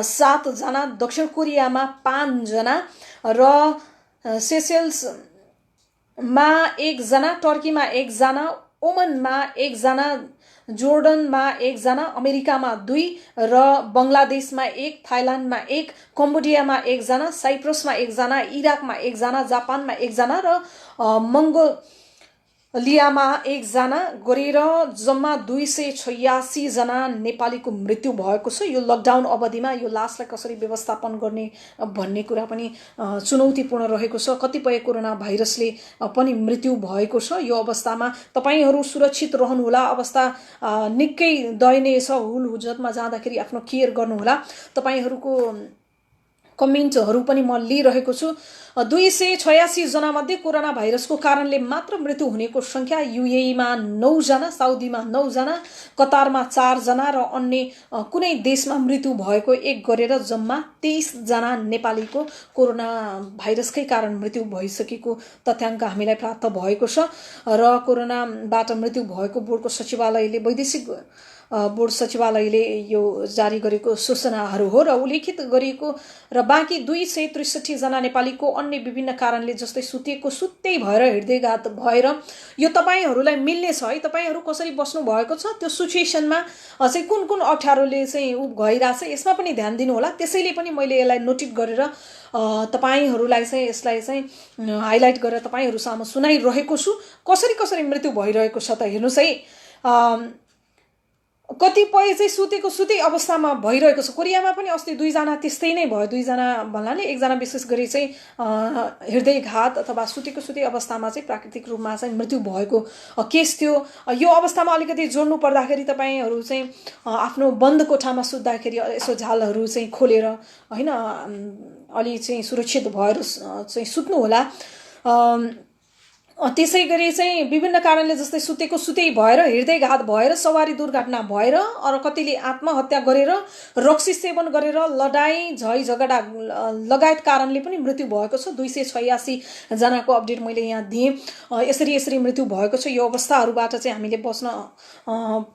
Speaker 1: 7 जना, दक्षिण कोरियामा 5 जना र सेसेल्समा 1 जना, टर्कीमा 1 जना, ओमनमा 1 जना, जोर्डनमा 1 जना, अमेरिकामा 2 र बङ्गलादेशमा 1, थाइल्यान्डमा 1, कम्बोडियामा 1 जना, साइप्रसमा 1 जना, इराकमा 1 जना, जापानमा 1 जना र मङ्गोलियामा 1 जना गरेर जम्मा 286 जना नेपालीको मृत्यु भएको छ। यो लकडाउन अवधिमा यो लासलाई कसरी व्यवस्थापन गर्ने भन्ने कुरा पनि चुनौतीपूर्ण रहेको छ। कतिपय कोरोना भाइरसले पनि मृत्यु भएको छ। यो अवस्थामा तपाईहरू सुरक्षित रहनुहोला। अवस्था निकै दयनीय छ। हुलहुज्जतमा जाँदाखेरि आफ्नो केयर गर्नुहोला। तपाईहरूको कमेन्टहरू पनि म लिइरहेको छु। 286 जना मध्ये कोरोना भाइरसको कारणले मात्र मृत्यु हुनेको संख्या युएईमा 9 जना, साउदीमा 9 जना, कतारमा 4 जना र अन्य कुनै देशमा मृत्यु भएको 1 गरेर जम्मा 23 जना नेपालीको कोरोना भाइरसकै कारण मृत्यु भइसकेको तथ्याङ्क हामीलाई प्राप्त भएको छ। र कोरोनाबाट मृत्यु भएको बोर्डको सचिवालयले वैदेशिक बोर्ड सचिवालयले यो जारी गरेको सूचनाहरू हो र उल्लेखित गरिएको र बाँकी 263 जना नेपालीको अन्य विभिन्न कारणले जस्तै सुत्तै भएर हृदयघात भएर यो तपाईहरूलाई मिल्ने छ है। तपाईहरू कसरी बस्नु भएको छ त्यो सिचुएसनमा चाहिँ कुन कुन अप्ठ्यारोले चाहिँ गइरहेछ यसमा पनि ध्यान दिनु होला। त्यसैले पनि मैले यसलाई नोटिट गरेर तपाईहरूलाई चाहिँ यसलाई चाहिँ हाइलाइट गरेर तपाईहरू सामु सुनाइरहेको छु। कसरी मृत्यु भइरहेको छ त हेर्नुस् है। कतिपय चाहिँ सुतै अवस्थामा भइरहेको छ। कोरियामा पनि अस्ति 2 जना त्यस्तै नै भयो। 2 जना भन्नाले 1 जना विशेष गरी चाहिँ हृदयघात अथवा सुतै अवस्थामा चाहिँ प्राकृतिक रूपमा चाहिँ मृत्यु भएको केस थियो। यो अवस्थामा अलिकति जोड्नु पर्दाखेरि तपाईहरू चाहिँ आफ्नो बन्द कोठामा सुत्दाखेरि यसो झालहरू चाहिँ खोलेर हैन अलि चाहिँ सुरक्षित भएर चाहिँ सुत्नु होला। त्यसै गरी चाहिँ विभिन्न कारणले जस्तै सुतै भएर हृदयघात भएर सवारी दुर्घटना भएर अरू कतिले आत्महत्या गरेर रक्सी सेवन गरेर लडाई झै झगडा लगायत कारणले पनि मृत्यु भएको छ। 286 जनाको अपडेट मैले यहाँ दिएँ। यसरी मृत्यु भएको छ। यो अवस्थाहरूबाट चाहिँ हामीले बस्न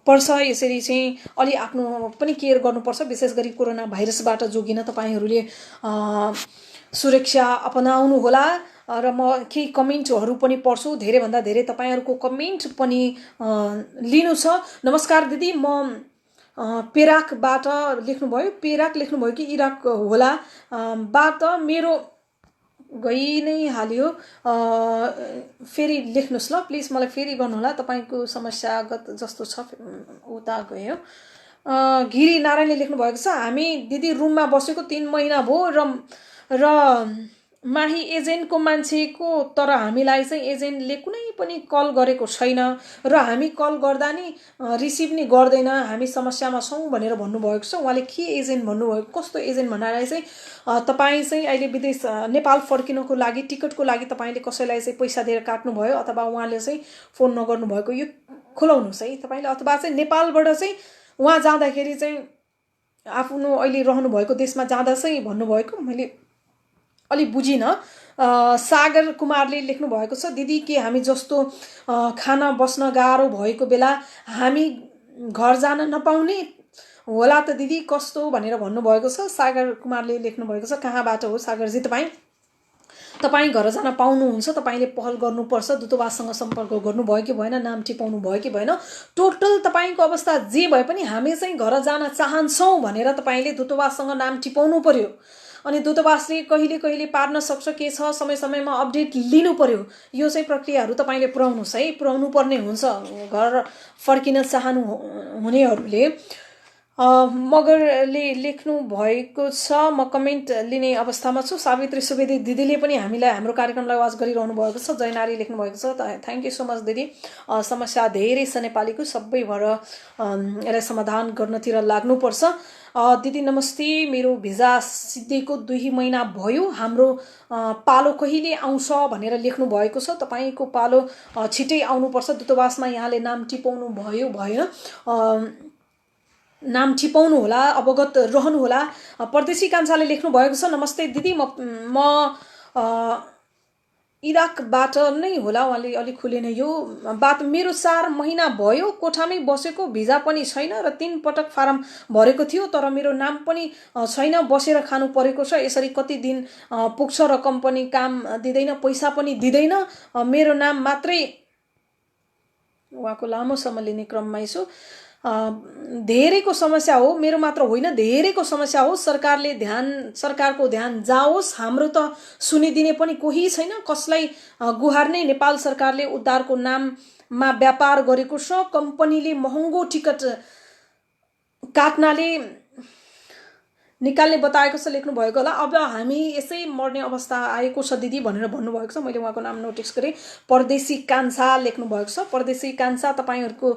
Speaker 1: पर्छ। यसरी चाहिँ अलि आफ्नो पनि केयर गर्नुपर्छ। विशेष गरी कोरोना भाइरसबाट जोगिन तपाईहरूले सुरक्षा अपनाउनु होला। र म केही कमेन्टहरू पनि पढ्छु। धेरैभन्दा धेरै तपाईहरूको कमेन्ट पनि लिनु छ। नमस्कार दिदी, म पेराकबाट लेख्नुभयो। पेराक लेख्नुभयो कि इराक होला बाट मेरो गइ नै हाल्यो। फेरि लेख्नुस् ल प्लिज, मलाई फेरि गर्नुहोला। तपाईको समस्यागत जस्तो छ उता गयो। गिरी नारायणले लेख्नुभएको छ, हामी दिदी रुममा बसेको 3 महिना भयो र माही एजेन्टको मान्छेको, तर हामीलाई चाहिँ एजेन्टले कुनै पनि कल गरेको छैन र हामी कल गर्दा नि रिसिभ नि गर्दैन। हामी समस्यामा छौँ भनेर भन्नुभएको छ। उहाँले के एजेन्ट भन्नुभएको, कस्तो एजेन्ट भन्नाले चाहिँ तपाईँ चाहिँ अहिले विदेश नेपाल फर्किनको लागि टिकटको लागि तपाईँले कसैलाई चाहिँ पैसा दिएर काट्नुभयो अथवा उहाँले चाहिँ फोन नगर्नु भएको, यो खुलाउनुहोस् है तपाईँले। अथवा चाहिँ नेपालबाट चाहिँ उहाँ जाँदाखेरि चाहिँ आफ्नो अहिले रहनु भएको देशमा जाँदा चाहिँ भन्नुभएको मैले अलि बुझिन। सागर कुमारले लेख्नु भएको छ, दिदी के हामी जस्तो खाना बस्न गाह्रो भएको बेला हामी घर जान नपाउने होला त दिदी, कस्तो भनेर भन्नुभएको छ। सागर कुमारले लेख्नु भएको छ। कहाँबाट हो सागरजी तपाईँ? तपाईँ घर जान पाउनुहुन्छ, तपाईँले पहल गर्नुपर्छ। दूतावाससँग सम्पर्क गर्नुभयो कि भएन, नाम टिपाउनु भयो कि भएन, टोटल तपाईँको अवस्था जे भए पनि हामी चाहिँ घर जान चाहन्छौँ भनेर तपाईँले दूतावाससँग नाम टिपाउनु पर्यो। अनि दूतावासले कहिले पार्न सक्छ के छ समय समयमा अपडेट लिनु पर्यो। यो चाहिँ प्रक्रियाहरू तपाईँले पुर्याउनुहोस् है, पुर्याउनु पर्ने हुन्छ घर फर्किन चाहनु हुनेहरूले। मगरले लेख्नु भएको छ, म कमेन्ट लिने अवस्थामा छु। सावित्री सुवेदी दिदीले पनि हामीलाई हाम्रो कार्यक्रमलाई वाच गरिरहनु भएको छ। जयनारी लेख्नु भएको छ, थ्याङ्क यू सो मच दिदी। समस्या धेरै छ नेपालीको, सबै भएर यसलाई समाधान गर्नतिर लाग्नुपर्छ। दिदी नमस्ते, मेरो भिजा सिद्धिएको 2 महिना भयो, हाम्रो पालो कहिले आउँछ भनेर लेख्नु भएको छ। तपाईँको पालो छिटै आउनुपर्छ। दूतावासमा यहाँले नाम टिपाउनु भयो भएन, नाम टिपाउनु होला, अवगत रहनु होला। परदेशी कान्छाले लेख्नु भएको छ, नमस्ते दिदी, म इराकबाट नै होला, उहाँले अलिक खुलेन यो बात। मेरो 4 महिना भयो कोठामै बसेको, भिजा पनि छैन र 3 पटक फारम भरेको थियो, तर मेरो नाम पनि छैन, बसेर खानु परेको छ। यसरी कति दिन पुग्छ र कम्पनी काम दिँदैन, पैसा पनि दिँदैन, मेरो नाम मात्रै। उहाँको लामो समय लिने क्रममै छु। धेरैको समस्या हो, मेरो मात्र होइन, धेरैको समस्या हो। सरकारको ध्यान जाओस्। हाम्रो त सुनिदिने पनि कोही छैन। कसलाई गुहार्ने? नेपाल सरकारले उद्धारको नाममा व्यापार गरेको छ। कम्पनीले महँगो टिकट काट्नाले निकाल्ने बताएको छ, लेख्नु भएको होला। अब हामी यसै मर्ने अवस्था आएको छ दिदी भनेर भन्नुभएको छ। मैले उहाँको नाम नोटिस गरेँ। परदेशी कान्छा लेख्नु भएको छ। परदेशी कान्छा, तपाईँहरूको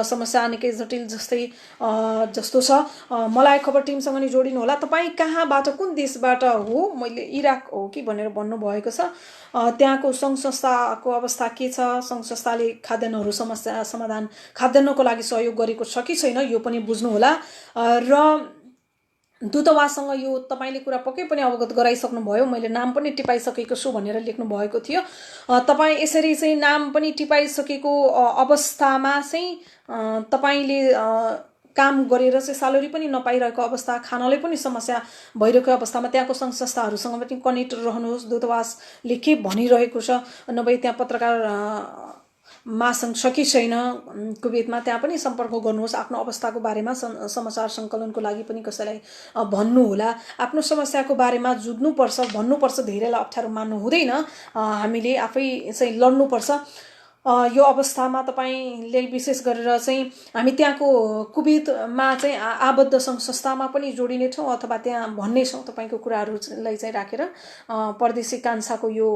Speaker 1: समस्या निकै जटिल जस्तो छ। मलाई खबर टिमसँग नि जोडिनु होला। तपाईँ कहाँबाट, कुन देशबाट हो? मैले इराक हो कि भनेर भन्नुभएको छ। त्यहाँको सङ्घ संस्थाको अवस्था के छ? सङ्घ संस्थाले खाद्यान्नहरू समस्या समाधान, खाद्यान्नको लागि सहयोग गरेको छ कि छैन, यो पनि बुझ्नु होला। र दूतावाससँग यो तपाईँले कुरा पक्कै पनि अवगत गराइसक्नुभयो। मैले नाम पनि टिपाइसकेको छु भनेर लेख्नु भएको थियो। तपाईँ यसरी चाहिँ नाम पनि टिपाइसकेको अवस्थामा चाहिँ तपाईँले काम गरेर चाहिँ स्यालेरी पनि नपाइरहेको अवस्था, खानाले पनि समस्या भइरहेको अवस्थामा त्यहाँको सङ्घ संस्थाहरूसँग पनि कनेक्ट रहनुहोस्। दूतावासले के भनिरहेको छ, नभए त्यहाँ पत्रकार महासङ्घ छ कि छैन कुवेतमा, त्यहाँ पनि सम्पर्क गर्नुहोस्। आफ्नो अवस्थाको बारेमा समाचार सङ्कलनको लागि पनि कसैलाई भन्नु होला। आफ्नो समस्याको बारेमा जुझ्नुपर्छ, भन्नुपर्छ। धेरैलाई अप्ठ्यारो मान्नु हुँदैन, हामीले आफै चाहिँ लड्नुपर्छ। यो अवस्थामा तपाईँले विशेष गरेर चाहिँ हामी त्यहाँको कुवेतमा चाहिँ आबद्ध सङ्घ संस्थामा पनि जोडिनेछौँ अथवा त्यहाँ भन्नेछौँ तपाईँको कुराहरूलाई चाहिँ राखेर परदेशी कान्छाको यो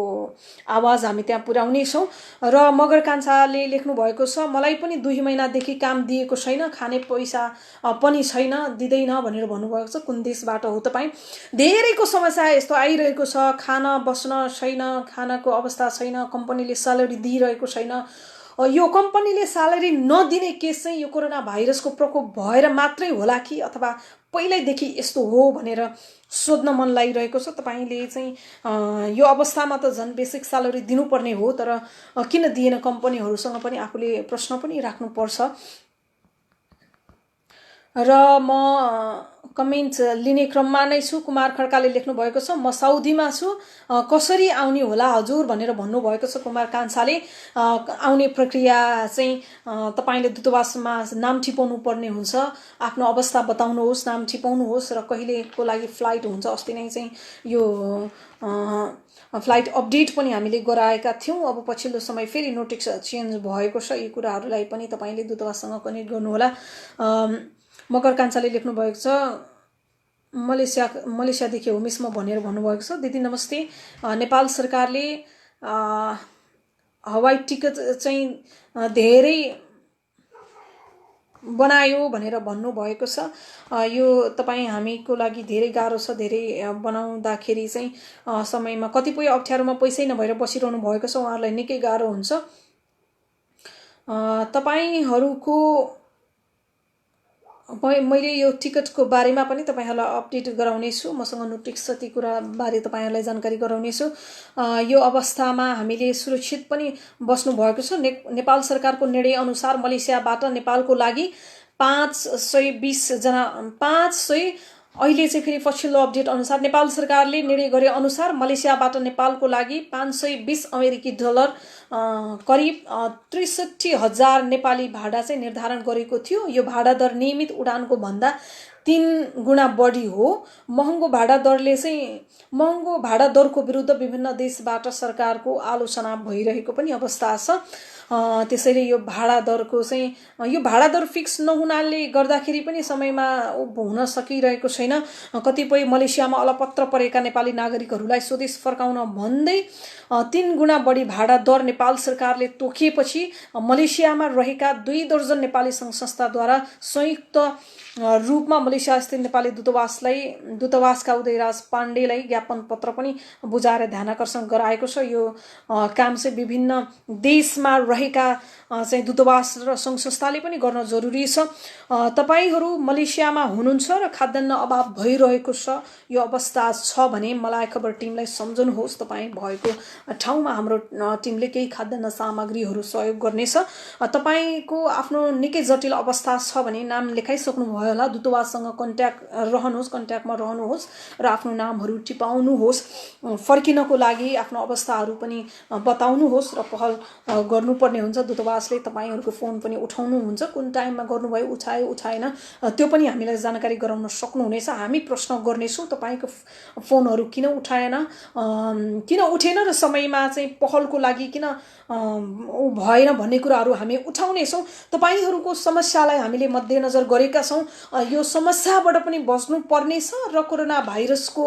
Speaker 1: आवाज हामी त्यहाँ पुर्याउनेछौँ। र मगर कान्छाले लेख्नु भएको छ, मलाई पनि 2 महिनादेखि काम दिएको छैन, खाने पैसा पनि छैन, दिँदैन भनेर भन्नुभएको छ। कुन देशबाट हो तपाईँ? धेरैको समस्या यस्तो आइरहेको छ। खाना बस्न छैन, खानाको अवस्था छैन, कम्पनीले स्यालेरी दिइरहेको छैन। यो कम्पनीले स्यालेरी नदिने केस चाहिँ यो कोरोना भाइरसको प्रकोप भएर मात्रै होला कि अथवा पहिल्यैदेखि यस्तो हो भनेर सोध्न मन लागिरहेको छ। तपाईँले चाहिँ यो अवस्थामा त झन् बेसिक स्यालेरी दिनुपर्ने हो, तर किन दिएन कम्पनीहरूसँग पनि आफूले प्रश्न पनि राख्नुपर्छ। र म कमेन्ट लिने क्रममा नै छु। कुमार खड्काले लेख्नु भएको छ, म साउदीमा छु, कसरी आउने होला हजुर भनेर भन्नुभएको छ कुमार कान्छाले। आउने प्रक्रिया चाहिँ तपाईँले दूतावासमा नाम टिपाउनु पर्ने हुन्छ। आफ्नो अवस्था बताउनुहोस्, नाम टिपाउनुहोस् र कहिलेको लागि फ्लाइट हुन्छ। अस्ति नै चाहिँ यो फ्लाइट अपडेट पनि हामीले गराएका थियौँ। अब पछिल्लो समय फेरि नोटिस चेन्ज भएको छ। यी कुराहरूलाई पनि तपाईँले दूतावाससँग कनेक्ट गर्नुहोला। मगर कान्छाले लेख्नु भएको छ, मलेसियादेखि हो मिस म भनेर भन्नुभएको छ। दिदी नमस्ते, नेपाल सरकारले हवाई टिकट चाहिँ धेरै बनायो भनेर भन्नुभएको छ। यो तपाईँ हामीको लागि धेरै गाह्रो छ। धेरै बनाउँदाखेरि चाहिँ समयमा कतिपय अप्ठ्यारोमा पैसै नभएर बसिरहनु भएको छ, उहाँहरूलाई निकै गाह्रो हुन्छ। तपाईँहरूको मैले यो टिकटको बारेमा पनि तपाईँहरूलाई अपडेट गराउनेछु। मसँग नोटिस छ, ती कुरा बारे तपाईँहरूलाई जानकारी गराउनेछु। यो अवस्थामा हामीले सुरक्षित पनि बस्नु भएको छ। नेपाल सरकारको निर्णय अनुसार मलेसियाबाट नेपालको लागि 520 अहिले चाहिँ फेरि पछिल्लो अपडेट अनुसार नेपाल सरकारले निर्णय गरे अनुसार मलेसियाबाट नेपालको लागि 520 अमेरिकी डलर करिब 63,000 नेपाली भाडा चाहिँ निर्धारण गरेको थियो। यो भाडा दर नियमित उडानको भन्दा 3 गुणा बढी हो। महँगो भाडा दरको विरुद्ध विभिन्न देशबाट सरकारको आलोचना भइरहेको पनि अवस्था छ। त्यसैले यो भाडा दरको चाहिँ यो भाडा दर फिक्स नहुनाले गर्दाखेरि पनि समयमा हुन सकिरहेको छैन। कतिपय मलेसियामा अलपत्र परेका नेपाली नागरिकहरूलाई स्वदेश फर्काउन भन्दै 3 गुणा बढी भाडा दर नेपाल सरकारले तोकिएपछि मलेसियामा रहेका 2 दर्जन नेपाली सङ्घ संस्थाद्वारा संयुक्त रूपमा मलेसिया स्थित नेपाली दूतावासका उदयराज पाण्डेलाई ज्ञापन पत्र पनि बुझाएर ध्यानाकर्षण गराएको छ। यो काम चाहिँ विभिन्न देशमा रहेका चाहिँ दूतावास र सङ्घ संस्थाले पनि गर्न जरुरी छ। तपाईहरू मलेसियामा हुनुहुन्छ र खाद्यान्न अभाव भइरहेको छ, यो अवस्था छ भने मलाई खबर टिमलाई सम्झनुहोस्। तपाईँ भएको ठाउँमा हाम्रो टिमले केही खाद्यान्न सामग्रीहरू सहयोग गर्नेछ। तपाईको आफ्नो निकै जटिल अवस्था छ भने नाम लेखाइसक्नु भयो होला, दूतावाससँग कन्ट्याक्टमा रहनुहोस् र आफ्नो नामहरू टिपाउनुहोस्। फर्किनको लागि आफ्नो अवस्थाहरू पनि बताउनुहोस् र पहल गर्नुपर्ने हुन्छ। दूतावासले तपाईहरूको फोन पनि उठाउनुहुन्छ, कुन टाइममा गर्नुभयो, उठाएन त्यो पनि हामीलाई जानकारी गराउन सक्नुहुनेछ। हामी प्रश्न गर्नेछौँ तपाईँको फोनहरू किन उठाएन, किन उठेन र समयमा चाहिँ पहलको लागि किन भएन भन्ने कुराहरू हामी उठाउनेछौँ। तपाईहरूको समस्यालाई हामीले मध्यनजर गरेका छौँ। यो समस्याबाट पनि बच्नु पर्नेछ र कोरोना भाइरसको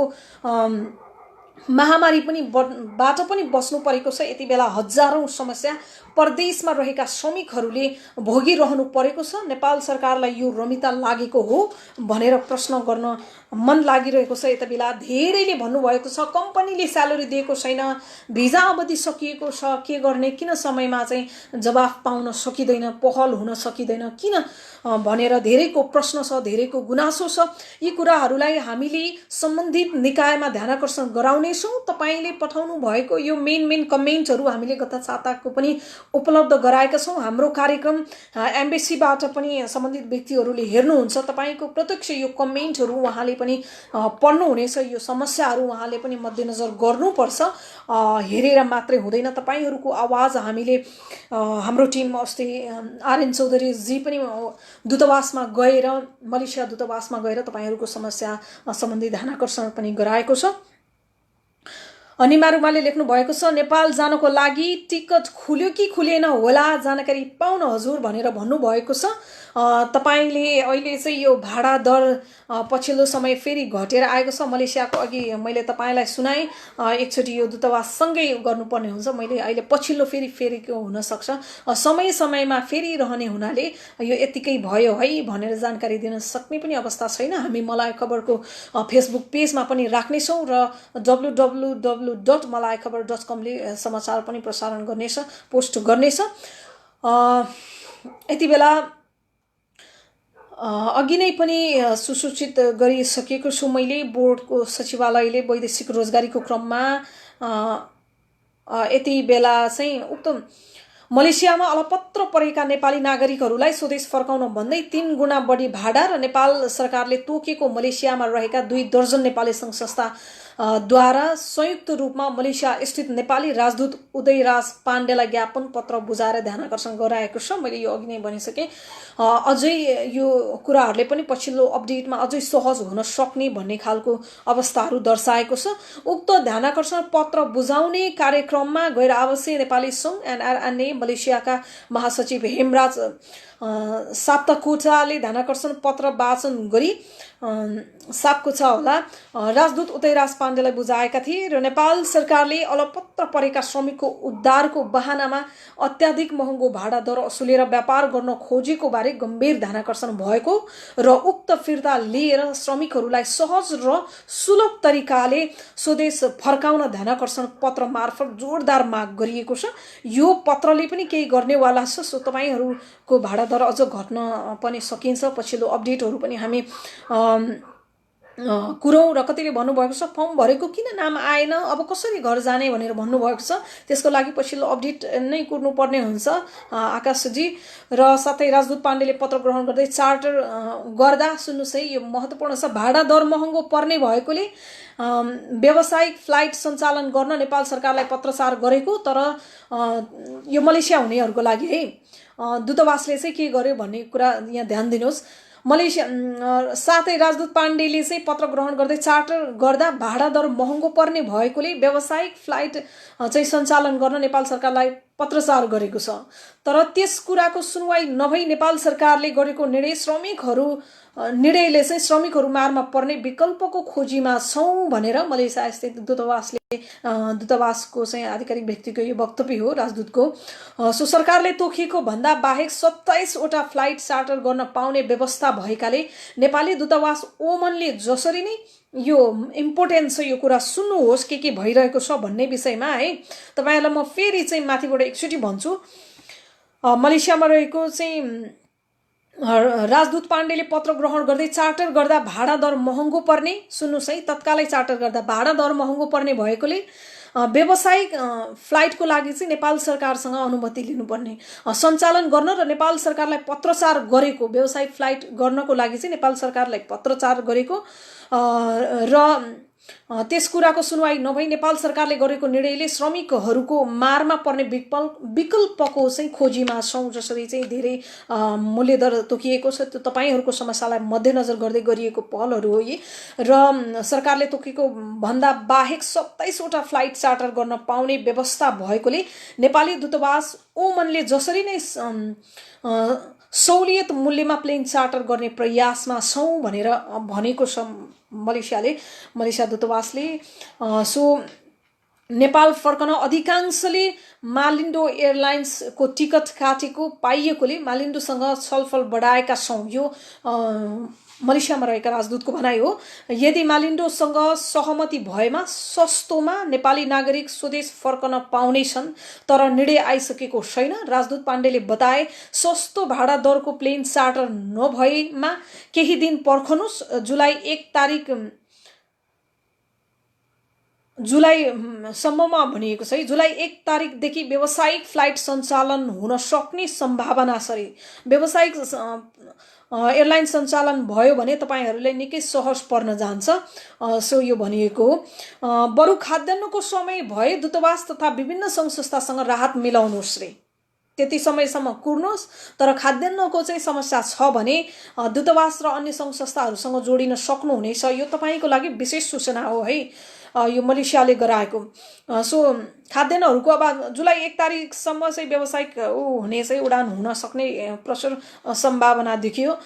Speaker 1: महामारी पनि बाट पनि बस्नु परेको छ। यति बेला हजारौं समस्या परदेशमा रहेका श्रमिकहरूले भोगिरहनु परेको छ। नेपाल सरकारलाई यो रमिता लागेको हो भनेर प्रश्न गर्न मन लागिरहेको छ। यति बेला धेरैले भन्नुभएको छ कम्पनीले स्यालेरी दिएको छैन, भिजा अवधि सकिएको छ, के गर्ने, किन समयमा चाहिँ जवाफ पाउन सकिँदैन, पहल हुन सकिँदैन किन भनेर धेरैको प्रश्न छ, धेरैको गुनासो छ। यी कुराहरूलाई हामीले सम्बन्धित निकायमा ध्यानाकर्षण गराउनेछौँ। तपाईले पठाउनु भएको यो मेन कमेन्टहरू हामीले गत साताको पनि उपलब्ध गराएका छौँ। हाम्रो कार्यक्रम एम्बेसीबाट पनि सम्बन्धित व्यक्तिहरूले हेर्नुहुन्छ। तपाईको प्रत्यक्ष यो कमेन्टहरू उहाँले पनि पढ्नुहुनेछ। यो समस्याहरू उहाँले पनि मध्यनजर गर्नुपर्छ, हेरेर मात्रै हुँदैन। तपाईहरूको आवाज हामीले हाम्रो टिम अस्ति आरएन चौधरी जी पनि दूतावासमा गएर, मलेसिया दूतावासमा गएर तपाईहरूको समस्या सम्बन्धी ध्यानाकर्षण पनि गराएको छ। अनिमा रुमाले लेख्नु भएको छ नेपाल जानको लागि टिकट खुल्यो कि खुलेन होला, जानकारी पाउन हजुर भनेर भन्नुभएको छ। तपाईले अहिले चाहिँ यो भाडा दर पछिल्लो समय फेरि घटेर आएको छ। मलेसियाको अघि मैले तपाईलाई सुनाएँ, एकचोटि यो दूतावाससँगै गर्नुपर्ने हुन्छ। मैले अहिले पछिल्लो फेरिको हुन सक्छ, समयमा फेरि रहने हुनाले यो यतिकै भयो है भनेर जानकारी दिन सक्ने पनि अवस्था छैन। हामी मलाई खबरको फेसबुक पेजमा पनि राख्नेछौँ र www.malaikhabar.com ले समाचार पनि प्रसारण गर्नेछ, पोस्ट गर्नेछ। यति बेला अघि नै पनि सुसूचित गरिसकेको छु मैले, बोर्डको सचिवालयले वैदेशिक रोजगारीको क्रममा यति बेला चाहिँ उक्त मलेसियामा अलपत्र परेका नेपाली नागरिकहरूलाई स्वदेश फर्काउन भन्दै 3 गुणा बढी भाडा र नेपाल सरकारले तोकेको मलेसियामा रहेका 2 दर्जन नेपाली सङ्घ संस्था द्वारा संयुक्त रूपमा मलेसिया स्थित नेपाली राजदूत उदयराज पाण्डेलाई ज्ञापन पत्र बुझाएर ध्यानाकर्षण गराएको छ। मैले यो अघि नै भनिसकेँ। अझै यो कुराहरूले पनि पछिल्लो अपडेटमा अझै सहज हुन सक्ने भन्ने खालको अवस्थाहरू दर्शाएको छ। उक्त ध्यानाकर्षण पत्र बुझाउने कार्यक्रममा गैर आवासीय नेपाली सङ्घ एनआरएनए मलेसियाका महासचिव हेमराज साप्ताकोचाले ध्यानाकर्षण पत्र वाचन गरी सापकोचा होला राजदूत उदयराज पाण्डेलाई बुझाएका थिए र नेपाल सरकारले अलपत्र परेका श्रमिकको उद्धारको बहानामा अत्याधिक महँगो भाडा दर असुलेर व्यापार गर्न खोजेको बारे गम्भीर ध्यानाकर्षण भएको र उक्त फिर्ता लिएर श्रमिकहरूलाई सहज र सुलभ तरिकाले स्वदेश फर्काउन ध्यानाकर्षण पत्र मार्फत जोरदार माग गरिएको छ। यो पत्रले पनि केही गर्नेवाला छ। सो तपाईहरूको भाडा दर अझ घट्न पनि सकिन्छ। पछिल्लो अपडेटहरू पनि हामी कुरौँ र कतिले भन्नुभएको छ फर्म भरेको किन नाम आएन, अब कसरी घर जाने भनेर भन्नुभएको छ। त्यसको लागि पछिल्लो अपडेट नै कुर्नुपर्ने हुन्छ आकाशजी। र साथै राजदूत पाण्डेले पत्र ग्रहण गर्दै चार्टर गर्दा सुन्नुहोस् है, यो महत्त्वपूर्ण छ। भाडा दर महँगो पर्ने भएकोले व्यावसायिक फ्लाइट सञ्चालन गर्न नेपाल सरकारलाई पत्रचार गरेको, तर यो मलेसिया हुनेहरूको लागि है। दूतावासले चाहिँ के गर्यो भन्ने कुरा यहाँ ध्यान दिनुहोस्। मलेसिया साथै राजदूत पाण्डेले चाहिँ पत्र ग्रहण गर्दै चार्टर गर्दा भाडा दर महँगो पर्ने भएकोले व्यावसायिक फ्लाइट चाहिँ सञ्चालन गर्न नेपाल सरकारलाई पत्रचार गरेको छ। तर त्यस कुराको सुनवाई नभई नेपाल सरकारले गरेको निर्णयले चाहिँ श्रमिकहरू मारमा पर्ने विकल्पको खोजीमा छौँ भनेर मलेसिया स्थित दूतावासको चाहिँ आधिकारिक व्यक्तिको यो वक्तव्य हो, राजदूतको। सो सरकारले तोकिएको भन्दा बाहेक 27 वटा फ्लाइट चार्टर गर्न पाउने व्यवस्था भएकाले नेपाली दूतावास ओमनले जसरी नै यो इम्पोर्टेन्ट छ यो कुरा सुन्नुहोस् के भइरहेको छ भन्ने विषयमा है। तपाईहरुलाई म फेरि चाहिँ माथिबाट एकचोटि भन्छु। मलेसियामा रहेको चाहिँ राजदूत पाण्डेले पत्र ग्रहण गर्दै चार्टर गर्दा भाडा दर महँगो पर्ने, सुन्नुस् है, तत्कालै चार्टर गर्दा भाडा दर महँगो पर्ने भएकोले व्यावसायिक फ्लाइटको लागि चाहिँ नेपाल सरकारसँग अनुमति लिनुपर्ने, सञ्चालन गर्न र नेपाल सरकारलाई पत्रचार गरेको, व्यावसायिक फ्लाइट गर्नको लागि चाहिँ नेपाल सरकारलाई पत्रचार गरेको र त्यस कुराको सुनवाई नभई नेपाल सरकारले गरेको निर्णयले श्रमिकहरूको मारमा पर्ने विकल्पको चाहिँ खोजीमा छौँ, जसरी चाहिँ धेरै मूल्यदर तोकिएको छ। त्यो तपाईहरूको समस्यालाई मध्यनजर गर्दै गरिएको पहलहरू हो यी। र सरकारले तोकेको भन्दा बाहेक 27 वटा फ्लाइट चार्टर गर्न पाउने व्यवस्था भएकोले नेपाली दूतावास ओमनले जसरी नै सहुलियत मूल्यमा प्लेन चार्टर गर्ने प्रयासमा छौँ भनेर भनेको छ मलेसिया दूतावासले। सो नेपाल फर्कन अधिकांशले मालिन्डो एयरलाइन्सको टिकट काटेको पाइएकोले मालिन्डोसँग छलफल बढाएका छौँ, यो मलेसियामा रहेका राजदूतको भनाइ हो। यदि मालिन्डोसँग सहमति भएमा सस्तोमा नेपाली नागरिक स्वदेश फर्कन पाउनेछन्, तर निर्णय आइसकेको छैन। राजदूत पाण्डेले बताए, सस्तो भाडा दरको प्लेन चार्टर नभएमा केही दिन पर्खनुस्। जुलाईसम्ममा भनिएको छ। जुलाई 1 तारिकदेखि व्यावसायिक फ्लाइट सञ्चालन हुन सक्ने सम्भावना छ। व्यावसायिक एयरलाइन सञ्चालन भयो भने तपाईहरुलाई निकै सहज पर्न जान्छ, सो यो भनिएको हो। बरु खाद्यान्नको समय भए दूतावास तथा विभिन्न सङ्घ संस्थासँग राहत मिलाउनुहोस् रे, त्यति समयसम्म कुर्नुहोस्। तर खाद्यान्नको चाहिँ समस्या छ भने दूतावास र अन्य सङ्घ संस्थाहरूसँग जोडिन सक्नुहुनेछ। यो तपाईको लागि विशेष सूचना हो है, यो मलेसियाले गराएको। सो खाद्यान्नहरूको अब जुलाई 1 तारिकसम्म चाहिँ व्यावसायिक हुने चाहिँ उडान हुन सक्ने प्रचुर सम्भावना देखियो।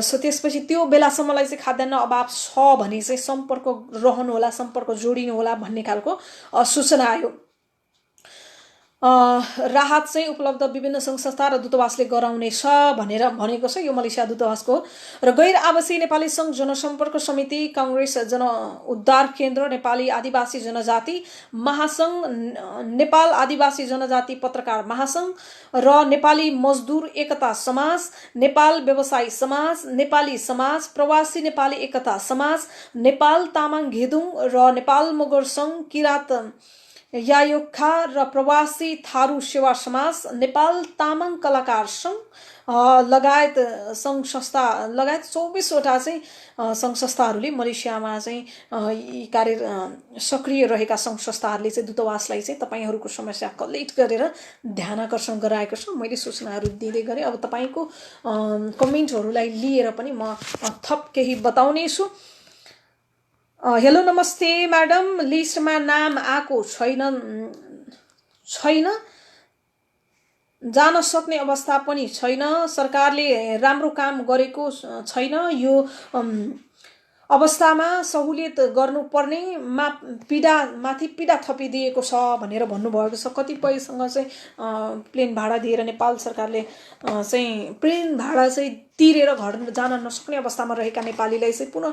Speaker 1: सो त्यसपछि त्यो बेलासम्मलाई चाहिँ खाद्यान्न अभाव छ भने चाहिँ सम्पर्क रहनु होला, सम्पर्क जोडिनु होला भन्ने खालको सूचना आयो। राहत चाहिँ उपलब्ध विभिन्न सङ्घ संस्था र दूतावासले गराउनेछ भनेर भनेको छ यो मलेसिया दूतावासको। र गैर आवासीय नेपाली सङ्घ जनसम्पर्क समिति, काङ्ग्रेस जन उद्धार केन्द्र, नेपाली आदिवासी जनजाति महासङ्घ, नेपाल आदिवासी जनजाति पत्रकार महासङ्घ र नेपाली मजदुर एकता समाज, नेपाल व्यवसायी समाज, नेपाली समाज, प्रवासी नेपाली एकता समाज, नेपाल तामाङ घेदुङ र नेपाल मगर सङ्घ, किरात यायोखा र प्रवासी थारू सेवा समाज, नेपाल तामाङ कलाकार सङ्घ लगायत सङ्घ संस्था लगायत 24 वटा चाहिँ सङ्घ संस्थाहरूले मलेसियामा चाहिँ यी कार्य सक्रिय रहेका सङ्घ संस्थाहरूले चाहिँ दूतावासलाई चाहिँ तपाईहरूको समस्या कलेक्ट गरेर ध्यान आकर्षण गराएको छ। मैले सूचनाहरू दिँदै गरेँ। अब तपाईको कमेन्टहरूलाई लिएर पनि म थप केही बताउने छु। हेलो नमस्ते म्याडम, लिस्टमा नाम आएको छैन, जान सक्ने अवस्था पनि छैन, सरकारले राम्रो काम गरेको छैन, यो अवस्थामा सहुलियत गर्नुपर्ने माथि पीडा थपिदिएको छ भनेर भन्नुभएको छ। कतिपयसँग चाहिँ प्लेन भाडा दिएर नेपाल सरकारले चाहिँ प्लेन भाडा चाहिँ तिरेर घर जान नसक्ने अवस्थामा रहेका नेपालीलाई चाहिँ पुनः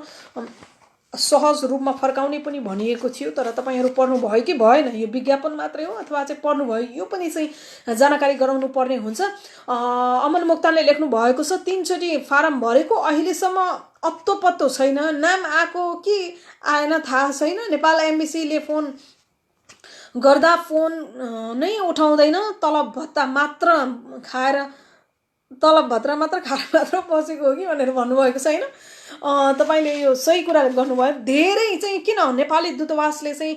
Speaker 1: सहज रूपमा फर्काउने पनि भनिएको थियो। तर तपाईहरु पढ्नु भयो कि भएन, यो विज्ञापन मात्रै हो अथवा चाहिँ पढ्नु भयो, यो पनि चाहिँ जानकारी गराउनु पर्ने हुन्छ। अमन मोक्तानले लेख्नु भएको छ, 3 चोटि फारम भरेको अहिलेसम्म अत्तो पत्तो छैन, नाम आएको कि आएन थाहा छैन। नेपाल एम्बेसीले फोन गर्दा फोन नै उठाउँदैन, तलब भत्ता मात्र खाएर बसेको हो कि भनेर भन्नुभएको छ हैन। तपाईले यो सही कुरा गर्नुभयो। धेरै चाहिँ किन नेपाली दूतावासले चाहिँ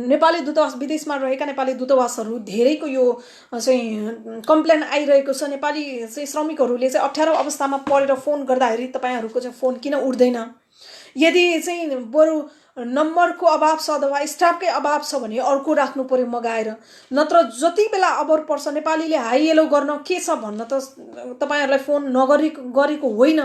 Speaker 1: नेपाली दूतावास विदेशमा रहेका नेपाली दूतावासहरू धेरैको यो चाहिँ कम्प्लेन आइरहेको छ। नेपाली चाहिँ श्रमिकहरूले चाहिँ 18 अवस्थामा परेर फोन गर्दाखेरि तपाईहरुको चाहिँ फोन किन उठ्दैन, यदि चाहिँ बरु नम्बरको अभाव छ अथवा स्टाफकै अभाव छ भने अर्को राख्नु पर्यो मगाएर। नत्र जति बेला अबर पर्छ नेपालीले हाई हेलो गर्न के छ भन्न त तपाईँहरूलाई फोन गरेको होइन,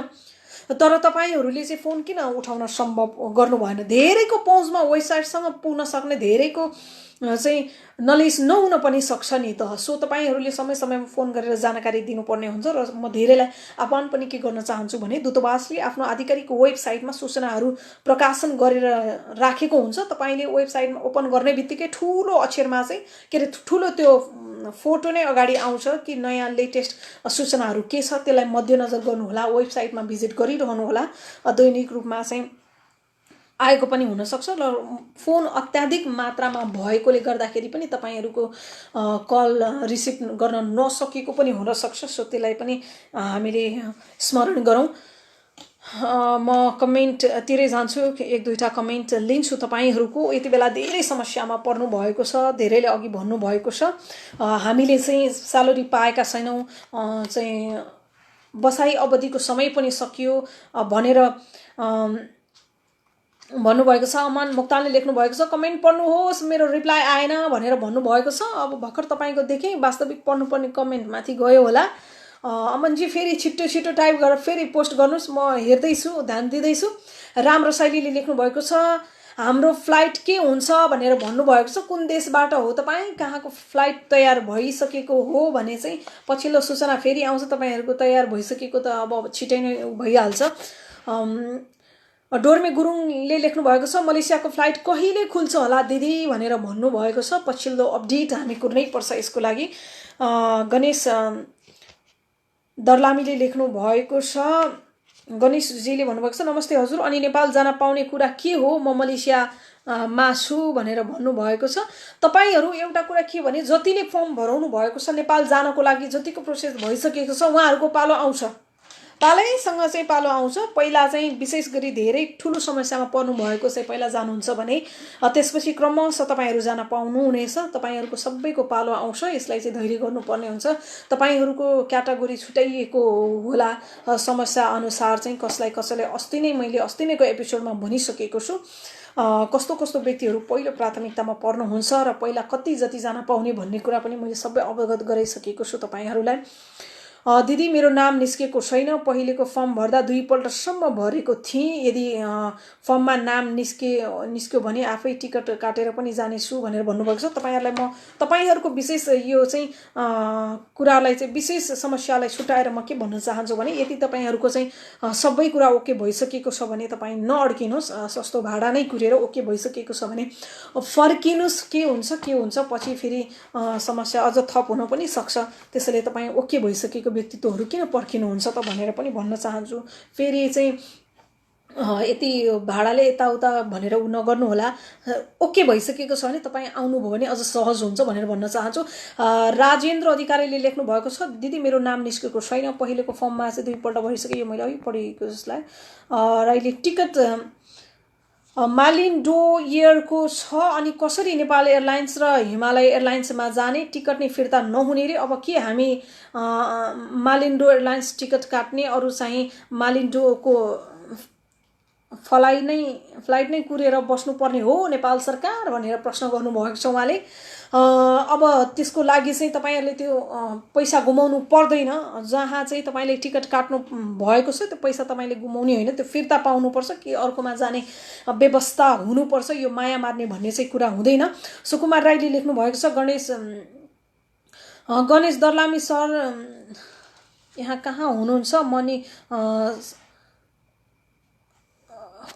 Speaker 1: तर तपाईँहरूले चाहिँ फोन किन उठाउन सम्भव गर्नु भएन? धेरैको पहुँचमा वेबसाइटसँग पुग्न सक्ने धेरैको चाहिँ नलेज नहुन पनि सक्छ नि त। सो तपाईँहरूले समय समयमा फोन गरेर जानकारी दिनुपर्ने हुन्छ। र म धेरैलाई आह्वान पनि के गर्न चाहन्छु भने दूतावासले आफ्नो आधिकारिक वेबसाइटमा सूचनाहरू प्रकाशन गरेर राखेको हुन्छ। तपाईँले वेबसाइटमा ओपन गर्ने बित्तिकै ठुलो अक्षरमा चाहिँ के अरे ठुलो त्यो फोटो नै अगाडि आउँछ कि नयाँ लेटेस्ट सूचनाहरू के छ, त्यसलाई मध्यनजर गर्नुहोला। वेबसाइटमा भिजिट गरिरहनु होला। दैनिक रूपमा चाहिँ आएको पनि हुनसक्छ र फोन अत्याधिक मात्रामा भएकोले गर्दाखेरि पनि तपाईँहरूको कल रिसिभ गर्न नसकेको पनि हुनसक्छ। सो त्यसलाई पनि हामीले स्मरण गरौँ। म कमेन्टतिरै जान्छु, एक दुईवटा कमेन्ट लिन्छु तपाईँहरूको। यति बेला धेरै समस्यामा पर्नु भएको छ, धेरैले अघि भन्नुभएको छ हामीले चाहिँ स्यालेरी पाएका छैनौँ, चाहिँ बसाइ अवधिको समय पनि सकियो भनेर भन्नुभएको छ। अमान मोक्तानले लेख्नु भएको छ, कमेन्ट पढ्नुहोस् मेरो रिप्लाई आएन भनेर भन्नुभएको छ। अब भर्खर तपाईँको देखेँ, वास्तविक पढ्नुपर्ने कमेन्ट माथि गयो होला। अमनजी फेरि छिटो टाइप गरेर फेरि पोस्ट गर्नुहोस्, म हेर्दैछु, ध्यान दिँदैछु। राम्रो शैलीले लेख्नु भएको छ, हाम्रो फ्लाइट के हुन्छ भनेर भन्नुभएको छ। कुन देशबाट हो तपाईँ, कहाँको फ्लाइट तयार भइसकेको हो भने चाहिँ पछिल्लो सूचना फेरि आउँछ। तपाईँहरूको तयार भइसकेको त अब छिटै नै भइहाल्छ। डोर्मे गुरुङले लेख्नु भएको छ, मलेसियाको फ्लाइट कहिले खुल्छ होला दिदी भनेर भन्नुभएको छ। पछिल्लो अपडेट हामी कुर्नै पर्छ यसको लागि। गणेश दर्लामीले लेख्नु भएको छ, गणेशजीले भन्नुभएको छ, नमस्ते हजुर, अनि नेपाल जान पाउने कुरा के हो, म मलेसिया मा छु भनेर भन्नुभएको छ। तपाईँहरू एउटा कुरा के भने, जतिले फर्म भराउनु भएको छ नेपाल जानको लागि, जतिको प्रोसेस भइसकेको छ उहाँहरूको पालो आउँछ, पालैसँग चाहिँ पालो आउँछ। पहिला चाहिँ विशेष गरी धेरै ठुलो समस्यामा पर्नु भएको चाहिँ पहिला जानुहुन्छ भने त्यसपछि क्रमशः तपाईँहरू जान पाउनुहुनेछ। तपाईँहरूको सबैको पालो आउँछ, यसलाई चाहिँ धैर्य गर्नुपर्ने हुन्छ। तपाईँहरूको क्याटेगोरी छुट्याइएको होला समस्या अनुसार चाहिँ कसैले अस्ति नैको एपिसोडमा भनिसकेको छु कस्तो कस्तो व्यक्तिहरू पहिलो प्राथमिकतामा पर्नुहुन्छ र पहिला कति जति जान पाउने भन्ने कुरा पनि मैले सबै अवगत गराइसकेको छु तपाईँहरूलाई। दिदी मेरो नाम निस्केको छैन, पहिलेको फर्म भर्दा 2 पल्टसम्म भरेको थिएँ, यदि फर्ममा नाम निस्क्यो भने आफै टिकट काटेर पनि जानेछु भनेर भन्नुभएको छ। तपाईँहरूलाई म तपाईँहरूको विशेष यो चाहिँ कुरालाई चाहिँ विशेष समस्यालाई छुटाएर म के भन्न चाहन्छु भने, यदि तपाईँहरूको चाहिँ सबै कुरा ओके भइसकेको छ भने तपाईँ नअड्किनुहोस्, सस्तो भाडा नै कुरेर ओके भइसकेको छ भने फर्किनुहोस्। के हुन्छ पछि फेरि समस्या अझ थप हुन पनि सक्छ। त्यसैले तपाईँ ओके भइसकेको व्यक्तित्वहरू किन पर्खिनुहुन्छ त भनेर पनि भन्न चाहन्छु। फेरि चाहिँ यति भाडाले यताउता भनेर नगर्नु होला, ओके भइसकेको छ भने तपाईँ आउनुभयो भने अझ सहज हुन्छ भनेर भन्न चाहन्छु। राजेन्द्र अधिकारीले लेख्नु भएको छ, दिदी मेरो नाम निस्केको छैन, पहिलेको फर्ममा चाहिँ 2 पल्ट भइसक्यो, यो मैले अघि पढेको जसलाई। र अहिले टिकट मालिन्डो एयरको छ, अनि कसरी नेपाल एयरलाइन्स र हिमालय एयरलाइन्समा जाने, टिकट नै फिर्ता नहुने रे। अब के हामी मालिन्डो एयरलाइन्स टिकट काट्ने, अरू चाहिँ मालिन्डोको फ्लाइट नै कुरेर बस्नुपर्ने हो नेपाल सरकार भनेर प्रश्न गर्नुभएको छ उहाँले। अब त्यसको लागि चाहिँ तपाईँहरूले त्यो पैसा गुमाउनु पर्दैन। जहाँ चाहिँ तपाईँले टिकट काट्नु भएको छ त्यो पैसा तपाईँले गुमाउने होइन, त्यो फिर्ता पाउनुपर्छ कि अर्कोमा जाने व्यवस्था हुनुपर्छ। यो माया मार्ने भन्ने चाहिँ कुरा हुँदैन। सुकुमार राईले लेख्नु भएको छ, गणेश दर्लामी सर यहाँ कहाँ हुनुहुन्छ, मनी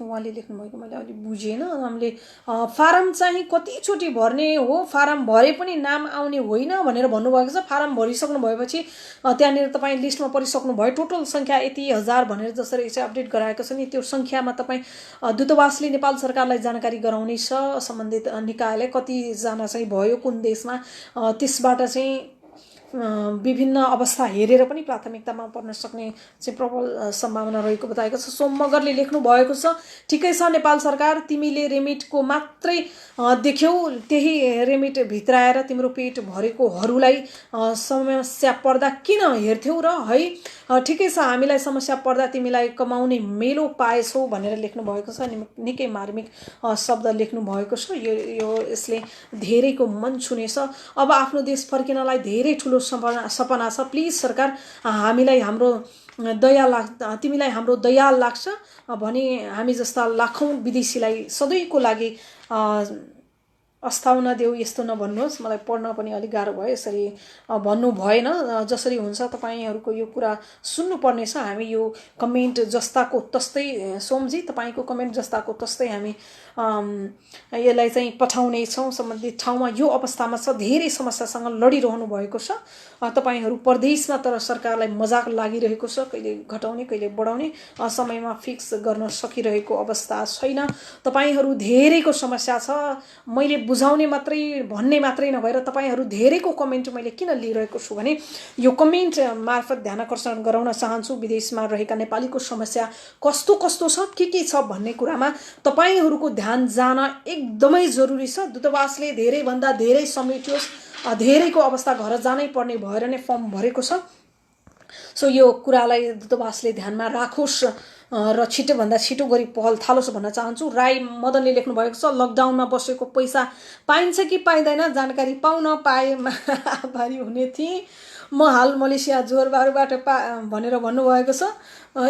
Speaker 1: उहाँले लेख्नुभएको मैले अलि बुझेन। हामीले फारम चाहिँ कतिचोटि भर्ने हो, फारम भरे पनि नाम आउने होइन भनेर भन्नुभएको छ। फारम भरिसक्नु भएपछि त्यहाँनिर तपाईँ लिस्टमा परिसक्नु भयो, टोटल सङ्ख्या यति 1000 भनेर जसरी चाहिँ अपडेट गराएको छ नि, त्यो सङ्ख्यामा तपाईँ दूतावासले नेपाल सरकारलाई जानकारी गराउने छ, सम्बन्धित निकायले कतिजना चाहिँ भयो कुन देशमा, त्यसबाट चाहिँ विभिन्न अवस्था हेरेर पनि प्राथमिकतामा पर्न सक्ने चाहिँ प्रबल सम्भावना रहेको बताएको छ। सोम मगरले लेख्नु भएको छ, ठिकै छ नेपाल सरकार, तिमीले रेमिटको मात्रै देख्यौ, त्यही रेमिट भित्राएर तिम्रो पेट भरेकोहरूलाई समस्या पर्दा किन हेर्थ्यौ र है। ठिकै छ, हामीलाई समस्या पर्दा तिमीलाई कमाउने मेलो पाएछौ भनेर लेख्नु भएको छ। निकै मार्मिक शब्द लेख्नु भएको छ। यो यसले धेरैको मन छुनेछ। अब आफ्नो देश फर्किनलाई धेरै ठुलो सपना छ। प्लिज सरकार, हामीलाई हाम्रो तिमीलाई हाम्रो दया लाग्छ भने हामी जस्ता लाखौं विदेशीलाई सधैँको लागि अस्ताउन देऊ, यस्तो नभन्नुहोस्। मलाई पढ्न पनि अलिक गाह्रो भयो, यसरी भन्नु भएन। जसरी हुन्छ तपाईँहरूको यो कुरा सुन्नुपर्ने छ। हामी यो कमेन्ट जस्ताको तस्तै सोमजी, तपाईँको कमेन्ट जस्ताको तस्तै हामी यसलाई चाहिँ पठाउने छौँ सम्बन्धित ठाउँमा। यो अवस्थामा छ, धेरै समस्यासँग लडिरहनु भएको छ तपाईँहरू परदेशमा, तर सरकारलाई मजाक लागिरहेको छ, कहिले घटाउने कहिले बढाउने, समयमा फिक्स गर्न सकिरहेको अवस्था छैन। तपाईँहरू धेरैको समस्या छ। मैले बुझाउने मात्रै भन्ने मात्रै नभएर तपाईँहरू धेरैको कमेन्ट मैले किन लिइरहेको छु भने यो कमेन्ट मार्फत ध्यानाकर्षण गराउन चाहन्छु। विदेशमा रहेका नेपालीको समस्या कस्तो कस्तो छ, के छ भन्ने कुरामा तपाईँहरूको ध्यान जान एकदमै जरुरी छ। दूतावासले धेरैभन्दा धेरै समेटियोस्, धेरैको अवस्था घर जानै पर्ने भएर नै फर्म भरेको छ। सो यो कुरालाई दूतावासले ध्यानमा राखोस् र छिटोभन्दा छिटो गरी पहल थालोस् भन्न चाहन्छु। राई मदनले लेख्नु भएको छ, लकडाउनमा बसेको पैसा पाइन्छ कि पाइँदैन, जानकारी पाउन पाएमा आभारी हुने थिएँ। म हाल मलेसिया जोरबारुबाट भनेर भन्नुभएको छ।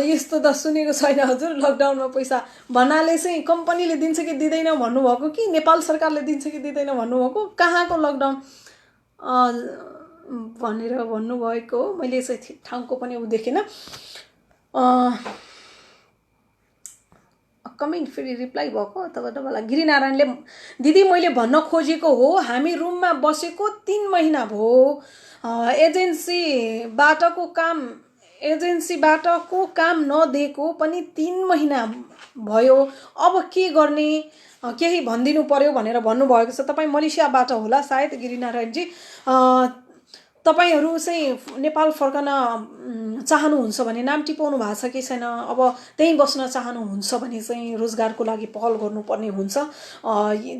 Speaker 1: यस्तो त सुनेको छैन हजुर। लकडाउनमा पैसा भन्नाले चाहिँ कम्पनीले दिन्छ कि दिँदैन भन्नुभएको कि नेपाल सरकारले दिन्छ कि दिँदैन भन्नुभएको, कहाँको लकडाउन भनेर भन्नुभएको हो। मैले चाहिँ ठाउँको पनि देखिनँ। कमेन्ट फेरि रिप्लाई भएको तपाईँलाई गिरिनारायणले, दिदी मैले भन्न खोजेको हो, हामी रुममा बसेको 3 महिना भयो, एजेन्सीबाटको काम नदिएको पनि 3 महिना भयो, अब के गर्ने, केही भनिदिनु पर्यो भनेर भन्नुभएको छ। तपाईँ मलेसियाबाट होला सायद गिरिनारायणजी। तपाईँहरू चाहिँ नेपाल फर्कन चाहनुहुन्छ भने नाम टिपाउनु भएको छ कि छैन, अब त्यहीँ बस्न चाहनुहुन्छ भने चाहिँ रोजगारको लागि पहल गर्नुपर्ने हुन्छ।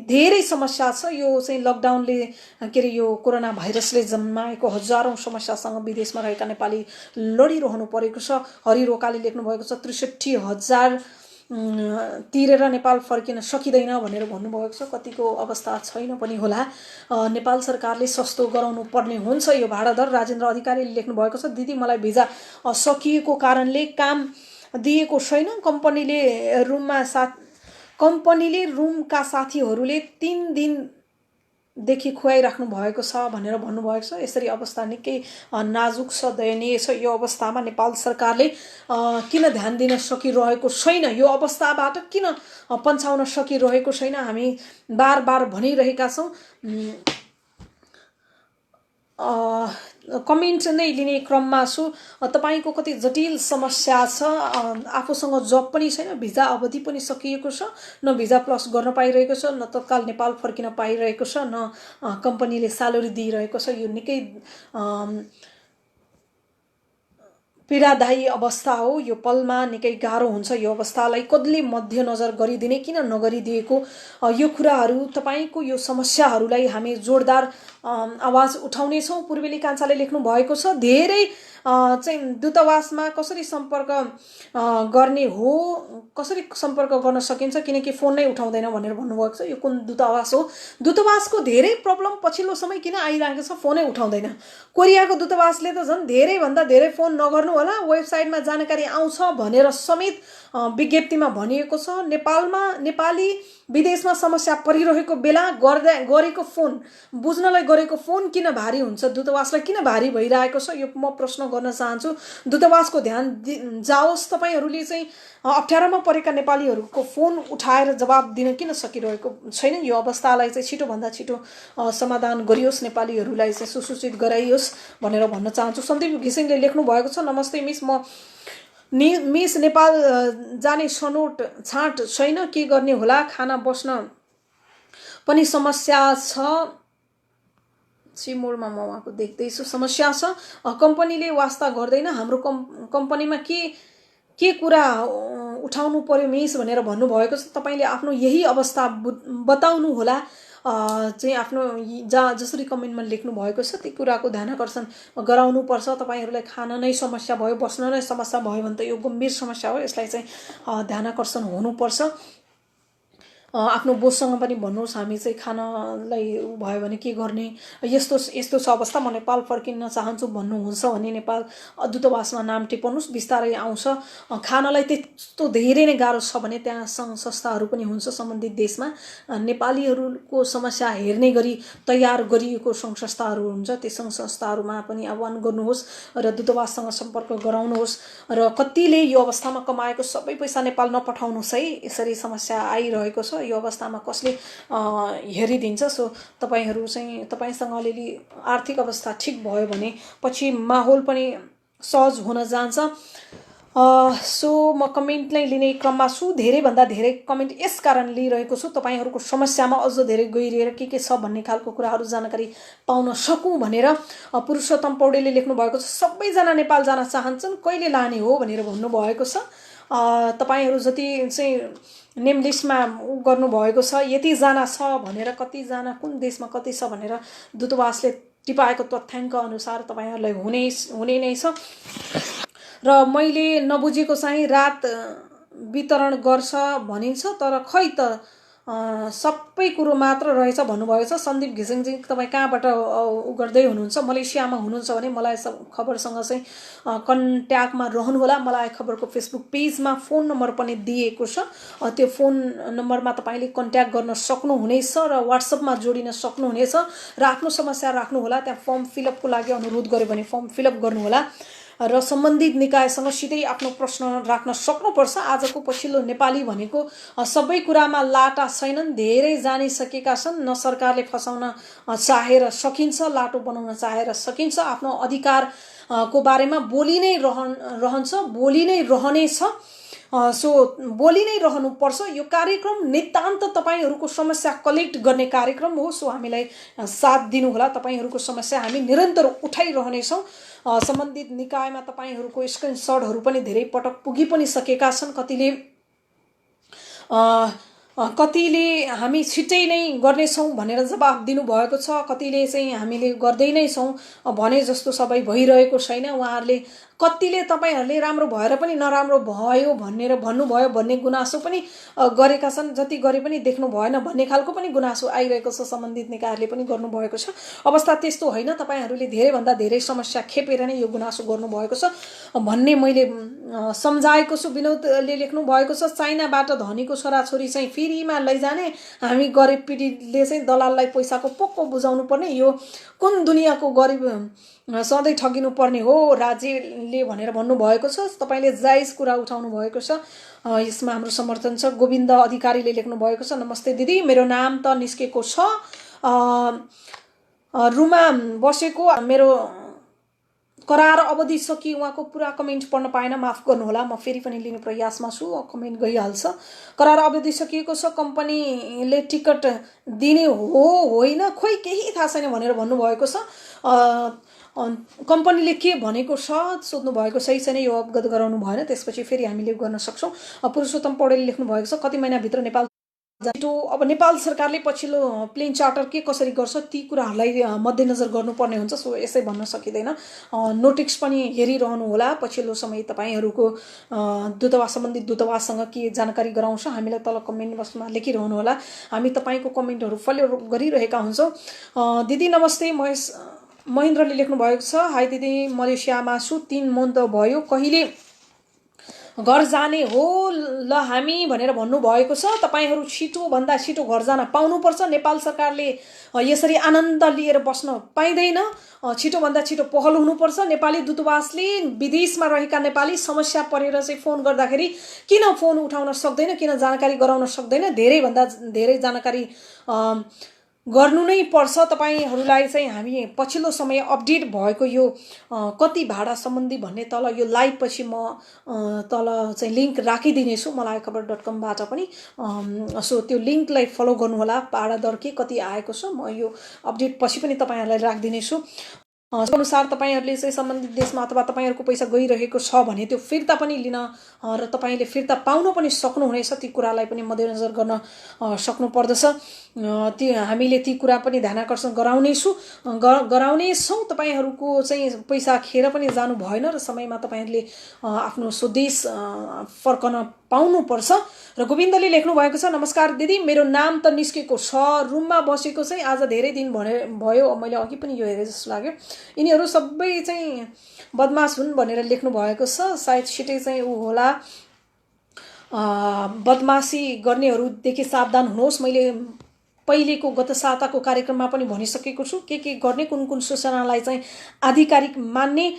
Speaker 1: धेरै समस्या छ। यो चाहिँ लकडाउनले के अरे यो कोरोना भाइरसले जन्माएको हजारौं समस्यासँग विदेशमा रहेका नेपाली लडिरहनु परेको छ। हरि रोकाले लेख्नु भएको छ, 63,000 तिरेर नेपाल फर्किन सकिँदैन भनेर भन्नुभएको छ। कतिको अवस्था छैन पनि होला। नेपाल सरकारले सस्तो गराउनु पर्ने हुन्छ यो भाडा दर। राजेन्द्र अधिकारीले लेख्नु भएको छ, दिदी मलाई भिजा सकिएको कारणले काम दिएको छैन। कम्पनीले रुमका साथीहरूले 3 दिनदेखि खुवाइराख्नु भएको छ भनेर भन्नुभएको छ। यसरी अवस्था निकै नाजुक छ, दयनीय छ। यो अवस्थामा नेपाल सरकारले किन ध्यान दिन सकिरहेको छैन, यो अवस्थाबाट किन पन्छाउन सकिरहेको छैन, हामी बार भनिरहेका छौँ। कमेन्ट नै लिने क्रममा छु। तपाईको कति जटिल समस्या छ, आफूसँग जब पनि छैन, भिजा अवधि पनि सकिएको छ, न भिजा प्लस गर्न पाइरहेको छ, न तत्काल नेपाल फर्किन पाइरहेको छ, न कम्पनीले स्यालेरी दिइरहेको छ। यो निकै पीडादायी अवस्था हो। यो पलमा निकै गाह्रो हुन्छ। यो अवस्थालाई कसले मध्यनजर गरिदिने, किन नगरिदिएको, यो कुराहरू तपाईको यो समस्याहरूलाई हामी जोरदार आवाज उठाउनेछौँ। पूर्वेली कान्छाले लेख्नु भएको छ, धेरै चाहिँ दूतावासमा कसरी सम्पर्क गर्ने हो, कसरी सम्पर्क गर्न सकिन्छ, किनकि फोन नै उठाउँदैन भनेर भन्नुभएको छ। यो कुन दूतावास हो? दूतावासको धेरै प्रब्लम पछिल्लो समय किन आइरहेको छ, फोनै उठाउँदैन। कोरियाको दूतावासले त झन् धेरैभन्दा धेरै फोन नगर्नु होला, वेबसाइटमा जानकारी आउँछ भनेर समेत विज्ञप्तिमा भनिएको छ। नेपाली विदेशमा समस्या परिरहेको बेला गरेको फोन, बुझ्नलाई गरेको फोन किन भारी हुन्छ, दूतावासलाई किन भारी भइरहेको छ, यो म प्रश्न गर्न चाहन्छु। दूतावासको ध्यान जाओस्। तपाईहरूले चाहिँ अप्ठ्यारोमा परेका नेपालीहरूको फोन उठाएर जवाब दिन किन सकिरहेको छैन? यो अवस्थालाई चाहिँ छिटोभन्दा छिटो समाधान गरियोस्, नेपालीहरूलाई चाहिँ सुसूचित गराइयोस् भनेर भन्न चाहन्छु। सन्दीप घिसिङले लेख्नु भएको छ, नमस्ते मिस, मिस नेपाल जाने छनौट छाँट छैन, के गर्ने होला, खाना बस्न पनि समस्या छ। सिमोडमा म उहाँको देख्दैछु समस्या छ। कम्पनीले वास्ता गर्दैन। हाम्रो कम्पनीमा के कुरा उठाउनु पर्यो मिस भनेर भन्नुभएको छ। तपाईँले आफ्नो यही अवस्था बताउनु होला। चाहिँ आफ्नो जहाँ जसरी कमेन्टमा लेख्नु भएको छ ती कुराको ध्यान आकर्षण गराउनुपर्छ। तपाईँहरूलाई खान नै समस्या भयो, बस्न नै समस्या भयो भने त यो गम्भीर समस्या हो, यसलाई चाहिँ ध्यान आकर्षण हुनुपर्छ। आफ्नो बोससँग पनि भन्नुहोस् हामी चाहिँ खानलाई भयो भने के गर्ने, यस्तो यस्तो छ अवस्था, म नेपाल फर्किन चाहन्छु भन्नुहुन्छ भने नेपाल दूतावासमा नाम टिपाउनुहोस्, बिस्तारै आउँछ। खानलाई त्यस्तो धेरै नै गाह्रो छ भने त्यहाँ सङ्घ संस्थाहरू पनि हुन्छ सम्बन्धित देशमा, नेपालीहरूको समस्या हेर्ने गरी तयार गरिएको सङ्घ संस्थाहरू हुन्छ, ती सङ्घ संस्थाहरूमा पनि आह्वान गर्नुहोस् र दूतावाससँग सम्पर्क गराउनुहोस्। र कतिले यो अवस्थामा कमाएको सबै पैसा नेपाल नपठाउनुहोस् है, यसरी समस्या आइरहेको छ। यो अवस्थामा कसले हेरिदिन्छ। सो तपाईँहरू चाहिँ तपाईँसँग अलिअलि आर्थिक अवस्था ठिक भयो भने पछि माहौल पनि सहज हुन जान्छ। सो म कमेन्ट नै लिने क्रममा छु। धेरैभन्दा धेरै कमेन्ट यस कारण लिइरहेको छु तपाईँहरूको समस्यामा अझ धेरै गहिरिएर के छ भन्ने खालको कुराहरू जानकारी पाउन सकौँ भनेर। पुरुषोत्तम पौडेलले लेख्नु भएको छ, सबैजना नेपाल जान चाहन्छन्, कहिले लाने हो भनेर भन्नुभएको छ। तपाईँहरू जति चाहिँ नेम लिस्टमा गर्नुभएको छ, यतिजना छ भनेर, कतिजना कुन देशमा कति छ भनेर दूतावासले टिपाएको तथ्याङ्क अनुसार तपाईँहरूलाई हुने नै छ। र मैले नबुझेको चाहिँ रात वितरण गर्छ भनिन्छ, तर खै त सबै कुरो मात्र रहेछ भन्नुभएको छ। सन्दीप घिसिङजी तपाईँ कहाँबाट गर्दै हुनुहुन्छ? मलेसियामा हुनुहुन्छ भने मलाई खबरसँग चाहिँ कन्ट्याक्टमा रहनुहोला। मलाई खबरको फेसबुक पेजमा फोन नम्बर पनि दिएको छ, त्यो फोन नम्बरमा तपाईँले कन्ट्याक्ट गर्न सक्नुहुनेछ र व्हाट्सएपमा जोडिन सक्नुहुनेछ र आफ्नो समस्या राख्नुहोला। त्यहाँ फर्म फिलअपको लागि अनुरोध गर्यो भने फर्म फिलअप गर्नुहोला र सम्बन्धित निकायसँग सिधै आफ्नो प्रश्न राख्न सक्नुपर्छ। आजको पछिल्लो नेपाली भनेको सबै कुरामा लाटा छैनन्, धेरै जानिसकेका छन्। न सरकारले फसाउन चाहेर सकिन्छ, लाटो बनाउन चाहेर सकिन्छ। आफ्नो अधिकार को बारेमा बोली नै रहन्छ, बोली नै रहनेछ। सो बोली नै रहनुपर्छ। यो कार्यक्रम नितान्त तपाईँहरूको समस्या कलेक्ट गर्ने कार्यक्रम हो। सो हामीलाई साथ दिनुहोला। तपाईँहरूको समस्या हामी निरन्तर उठाइरहनेछौँ। सम्बन्धित निकायमा तपाईँहरूको स्क्रिनसटहरू पनि धेरै पटक पुगी पनि सकेका छन्। कतिले हामी छिट्टै नै गर्नेछौँ भनेर जवाफ दिनुभएको छ, कतिले चाहिँ हामीले गर्दै नै छौँ भने जस्तो सबै भइरहेको छैन। उहाँहरूले कतिले तपाईँहरूले राम्रो भएर पनि नराम्रो भयो भनेर भन्नुभयो भन्ने गुनासो पनि गरेका छन्। जति गरे पनि देख्नु भएन भन्ने खालको पनि गुनासो आइरहेको छ, सम्बन्धित निकायहरूले पनि गर्नुभएको छ। अवस्था त्यस्तो होइन, तपाईँहरूले धेरैभन्दा धेरै समस्या खेपेर नै यो गुनासो गर्नुभएको छ भन्ने मैले सम्झाएको छु। विनोदले लेख्नु भएको छ, चाइनाबाट धनीको छोराछोरी चाहिँ फ्रीमा लैजाने, हामी गरिब पिँढीले चाहिँ दलाललाई पैसाको पोको बुझाउनु पर्ने, यो कुन दुनियाँको गरिब सधैँ ठगिनु पर्ने हो राज्यले भनेर भन्नुभएको छ। तपाईँले जायज कुरा उठाउनु भएको छ, यसमा हाम्रो समर्थन छ। गोविन्द अधिकारीले लेख्नु भएको छ, नमस्ते दिदी, मेरो नाम त निस्केको छ, रुमा बसेको, मेरो करार अवधि सकि। उहाँको पुरा कमेन्ट पढ्न पाएन, माफ गर्नुहोला, म फेरि पनि लिने प्रयासमा छु, कमेन्ट गइहाल्छ। करार अवधि सकिएको छ, कम्पनीले टिकट दिने हो होइन खोइ केही थाहा छैन भनेर भन्नुभएको छ। कम्पनीले के भनेको छ सोध्नु भएको सही छैन, यो अवगत गराउनु भएन, त्यसपछि फेरि हामीले गर्न सक्छौँ। पुरुषोत्तम पौडेलले लेख्नु भएको छ, कति महिनाभित्र नेपाल छिटो। अब नेपाल सरकारले पछिल्लो प्लेन चार्टर के कसरी गर्छ ती कुराहरूलाई मध्यनजर गर्नुपर्ने हुन्छ। सो यसै भन्न सकिँदैन। नोटिस पनि हेरिरहनु होला, पछिल्लो समय तपाईँहरूको दूतावास सम्बन्धित दूतावाससँग के जानकारी गराउँछ हामीलाई तल कमेन्ट बक्समा लेखिरहनु होला। हामी तपाईँको कमेन्टहरू फलो गरिरहेका हुन्छौँ। दिदी नमस्ते, महेन्द्रले लेख्नु भएको छ, हाई दिदी, मलेसियामा छु, 3 मन्थ भयो, कहिले घर जाने हो ल हामी भनेर भन्नुभएको छ। तपाईँहरू छिटोभन्दा छिटो घर जान पाउनुपर्छ। नेपाल सरकारले यसरी आनन्द लिएर बस्न पाइँदैन, छिटोभन्दा छिटो पहल हुनुपर्छ। नेपाली दूतावासले विदेशमा रहेका नेपाली समस्या परेर चाहिँ फोन गर्दाखेरि किन फोन उठाउन सक्दैन, किन जानकारी गराउन सक्दैन, धेरैभन्दा धेरै जानकारी गर्नु नै पर्छ। तपाईहरूलाई चाहिँ हामी पछिल्लो समय अपडेट भएको यो कति भाडा सम्बन्धी भन्ने तल यो लाइभ पछि म तल चाहिँ लिङ्क राखिदिनेछु malayakhbar.com बाट पनि। सो त्यो लिङ्कलाई फलो गर्नुहोला, भाडा दर के कति आएको छ, म यो अपडेट पछि पनि तपाईँहरूलाई राखिदिनेछु। अनुसार तपाईँहरूले चाहिँ सम्बन्धित देशमा अथवा तपाईँहरूको पैसा गइरहेको छ भने त्यो फिर्ता पनि लिन र तपाईँले फिर्ता पाउन पनि सक्नुहुनेछ। ती कुरालाई पनि मध्यनजर गर्न सक्नुपर्दछ। ती हामीले ती कुरा पनि ध्यानाकर्षण गराउनेछौँ। तपाईँहरूको चाहिँ पैसा खेर पनि जानु भएन र समयमा तपाईँहरूले आफ्नो स्वदेश फर्कन पाउनुपर्छ। र गोविन्दले लेख्नु भएको छ, नमस्कार दिदी, मेरो नाम त निस्केको छ, रुममा बसेको चाहिँ आज धेरै दिन भयो। मैले अघि पनि यो हेरे जस्तो लाग्यो। यिनीहरू सबै चाहिँ बदमास हुन् भनेर लेख्नु भएको छ। सायद छिटै चाहिँ ऊ होला। बदमासी गर्नेहरूदेखि सावधान हुनुहोस्। मैले पहिलेको गत साताको कार्यक्रममा पनि भनिसकेको छु के गर्ने, कुन कुन सूचनालाई चाहिँ आधिकारिक मान्ने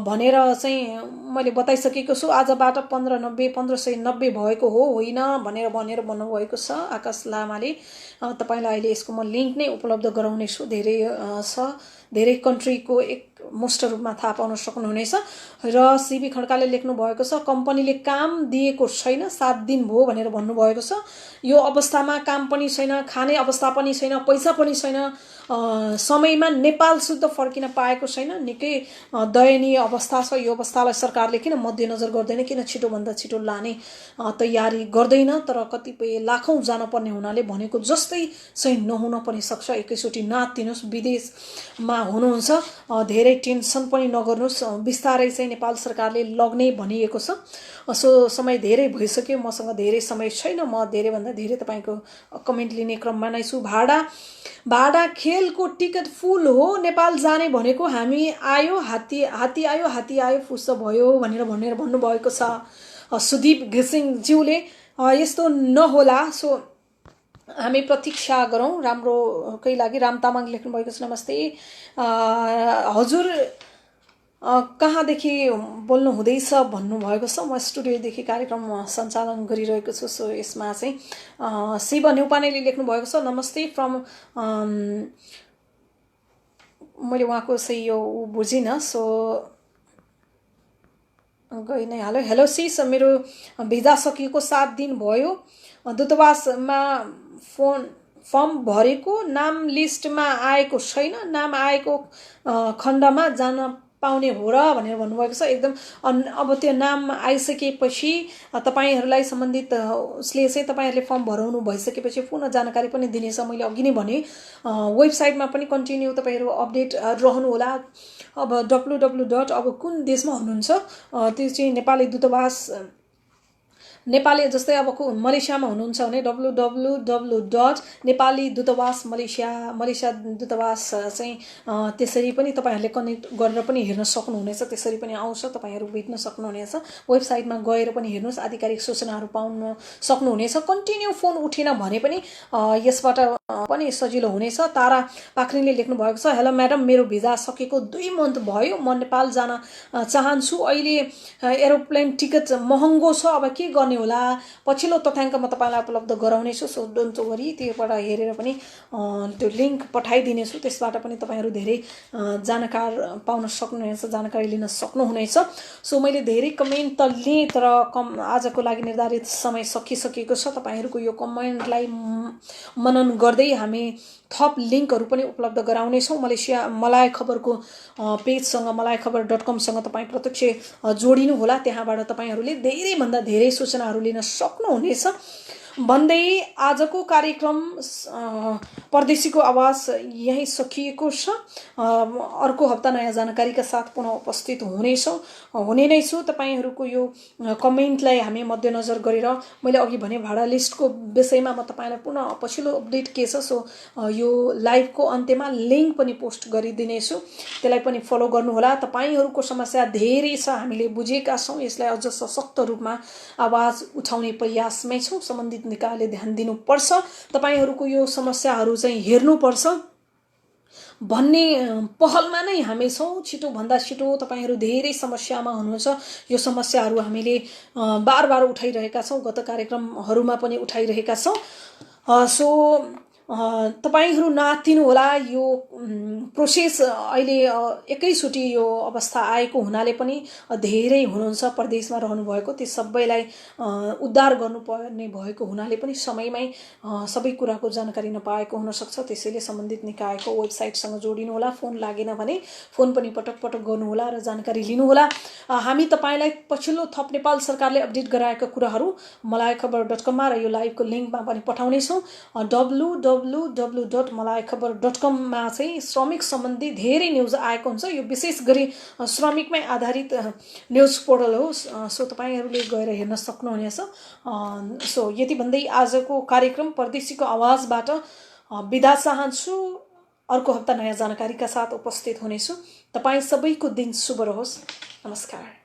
Speaker 1: भनेर चाहिँ मैले बताइसकेको छु। आजबाट 1590 भएको होइन भनेर भन्नुभएको छ आकाश लामाले। तपाईँलाई अहिले यसको म लिङ्क नै उपलब्ध गराउने छु। धेरै कन्ट्रीको एक मुष्ट रूपमा थाहा पाउन सक्नुहुनेछ। र सीबी खड्काले लेख्नु भएको छ, कम्पनीले काम दिएको छैन, 7 दिन भयो भनेर भन्नुभएको छ। यो अवस्थामा काम पनि छैन, खाने अवस्था पनि छैन, पैसा पनि छैन, समयमा नेपाल शुद्ध फर्किन पाएको छैन। निकै दयनीय अवस्था छ। यो अवस्थालाई सरकारले किन मध्यनजर गर्दैन, किन छिटोभन्दा छिटो लाने तयारी गर्दैन? तर कतिपय लाखौँ जान पर्ने हुनाले भनेको जस्तै चाहिँ नहुन पनि सक्छ। एकैचोटि नातिनुहोस्, विदेशमा हुनुहुन्छ, धेरै टेन्सन पनि नगर्नुहोस्, बिस्तारै चाहिँ नेपाल सरकारले लग्ने भनिएको छ। सो समय धेरै भइसक्यो, मसँग धेरै समय छैन, म धेरैभन्दा धेरै तपाईँको कमेन्ट लिने क्रममा नै छु। भाडा खेलको टिकट फुल हो, नेपाल जाने भनेको हामी आयो, हात्ती आयो फुस्स भयो भनेर भन्नुभएको छ सुदीप घिसिङज्यूले। यस्तो नहोला, सो हामी प्रतीक्षा गरौँ राम्रोकै लागि। राम तामाङ लेख्नुभएको छ, नमस्ते हजुर कहाँदेखि बोल्नु हुँदैछ भन्नुभएको छ। म स्टुडियोदेखि कार्यक्रम सञ्चालन गरिरहेको छु। सो यसमा चाहिँ शिव न्युपानेले लेख्नुभएको छ, नमस्ते फ्रम, मैले उहाँको चाहिँ यो बुझिनँ, सो गइ नै हाल्यो। हेलो सिस, मेरो भिजा सकिएको 7 दिन भयो, दूतावासमा फर्म भरेको, नाम लिस्टमा आएको छैन, नाम आएको खण्डमा जान पाउने हो र भनेर भन्नुभएको छ। एकदम अब त्यो नाम आइसकेपछि तपाईँहरूलाई सम्बन्धित उसले चाहिँ तपाईँहरूले फर्म भराउनु भइसकेपछि पुनः जानकारी पनि दिनेछ। मैले अघि नै भने वेबसाइटमा पनि कन्टिन्यू तपाईँहरू अपडेट रहनुहोला। अब www अब कुन देशमा हुनुहुन्छ त्यो चाहिँ नेपाली दूतावास, नेपाली जस्तै अब मलेसियामा हुनुहुन्छ भने www नेपाली दूतावास मलेसिया दूतावास चाहिँ त्यसरी पनि तपाईँहरूले कनेक्ट गरेर पनि हेर्न सक्नुहुनेछ। त्यसरी पनि आउँछ, तपाईँहरू भेट्न सक्नुहुनेछ। वेबसाइटमा गएर पनि हेर्नुहोस्, आधिकारिक सूचनाहरू पाउन सक्नुहुनेछ। कन्टिन्यू फोन उठेन भने पनि यसबाट पनि सजिलो हुनेछ। तारा पाखरिनले लेख्नु भएको छ, हेलो म्याडम, मेरो भिजा सकेको 2 मन्थ भयो, म नेपाल जान चाहन्छु। अहिले एरोप्लेन टिकट महँगो छ, अब के गर्ने होला? पछिल्लो तथ्याङ्क म तपाईँलाई उपलब्ध गराउनेछु। सो डोन्ट वरी, त्योबाट हेरेर पनि त्यो लिङ्क पठाइदिनेछु। त्यसबाट पनि तपाईँहरू धेरै जानकार पाउन सक्नुहुनेछ, जानकारी लिन सक्नुहुनेछ। सो मैले धेरै कमेन्ट त लिएँ, तर आजको लागि निर्धारित समय सकिसकेको छ। तपाईँहरूको यो कमेन्टलाई मनन गर्दै हामी थप लिङ्कहरू पनि उपलब्ध गराउनेछौँ। मलाई खबरको पेजसँग malayakhbar.com सँग तपाईँ प्रत्यक्ष जोडिनु होला। त्यहाँबाट तपाईँहरूले धेरैभन्दा धेरै सूचनाहरू लिन सक्नुहुनेछ भन्दै आजको कार्यक्रम परदेशीको आवाज यही सकिएको छ। अर्को हप्ता नयाँ जानकारीका साथ पुनः उपस्थित हुने नै छु। तपाईँहरूको यो कमेन्टलाई हामी मध्यनजर गरेर मैले अघि भने भाडा लिस्टको विषयमा म तपाईँलाई पुनः पछिल्लो अपडेट के छ सो यो लाइभको अन्त्यमा लिङ्क पनि पोस्ट गरिदिनेछु, त्यसलाई पनि फलो गर्नुहोला। तपाईँहरूको समस्या धेरै छ, हामीले बुझेका छौँ, यसलाई अझ सशक्त रूपमा आवाज उठाउने प्रयासमै छौँ। सम्बन्धित निकायले ध्यान दिनुपर्छ, तपाईँहरूको यो समस्याहरू चाहिँ हेर्नुपर्छ भन्ने पहलमा नै हामी छौँ। छिटोभन्दा छिटो तपाईँहरू धेरै समस्यामा हुनुहुन्छ, यो समस्याहरू हामीले बार बार उठाइरहेका छौँ, गत कार्यक्रमहरूमा पनि उठाइरहेका छौँ। सो तपाईहरु नातिनु होला यो प्रोसेस अहिले एकैचोटी यो अवस्था आएको हुनाले पनि धेरै हुनुहुन्छ परदेशमा रहनु भएको ती सबैलाई उद्धार गर्नुपर्ने भएको हुनाले पनि समयमै सबै कुराको जानकारी नपाएको हुन सक्छ त्यसैले सम्बन्धित निकायको वेबसाइटसँग जोडिनु होला फोन लागेन भने फोन पनि पटक पटक गर्नु होला र जानकारी लिनु होला हामी तपाईलाई पछिल्लो थप नेपाल सरकारले अपडेट गराएका कुराहरू malayakhbar.com मा र यो लाइभको लिंकमा पनि पठाउने छौं www.malayakhbar.com मा चाहिँ श्रमिक सम्बन्धी धेरै न्यूज आएको हुन्छ यो विशेष गरी श्रमिकमै आधारित न्यूज पोर्टल हो सो तपाईहरुले गएर हेर्न सक्नुहुनेछ सो यति भन्दै आजको कार्यक्रम परदेशीको आवाजबाट बिदा चाहन्छु अर्को हप्ता नयाँ जानकारीका साथ उपस्थित हुनेछु तपाई सबैको दिन शुभ रहोस् नमस्कार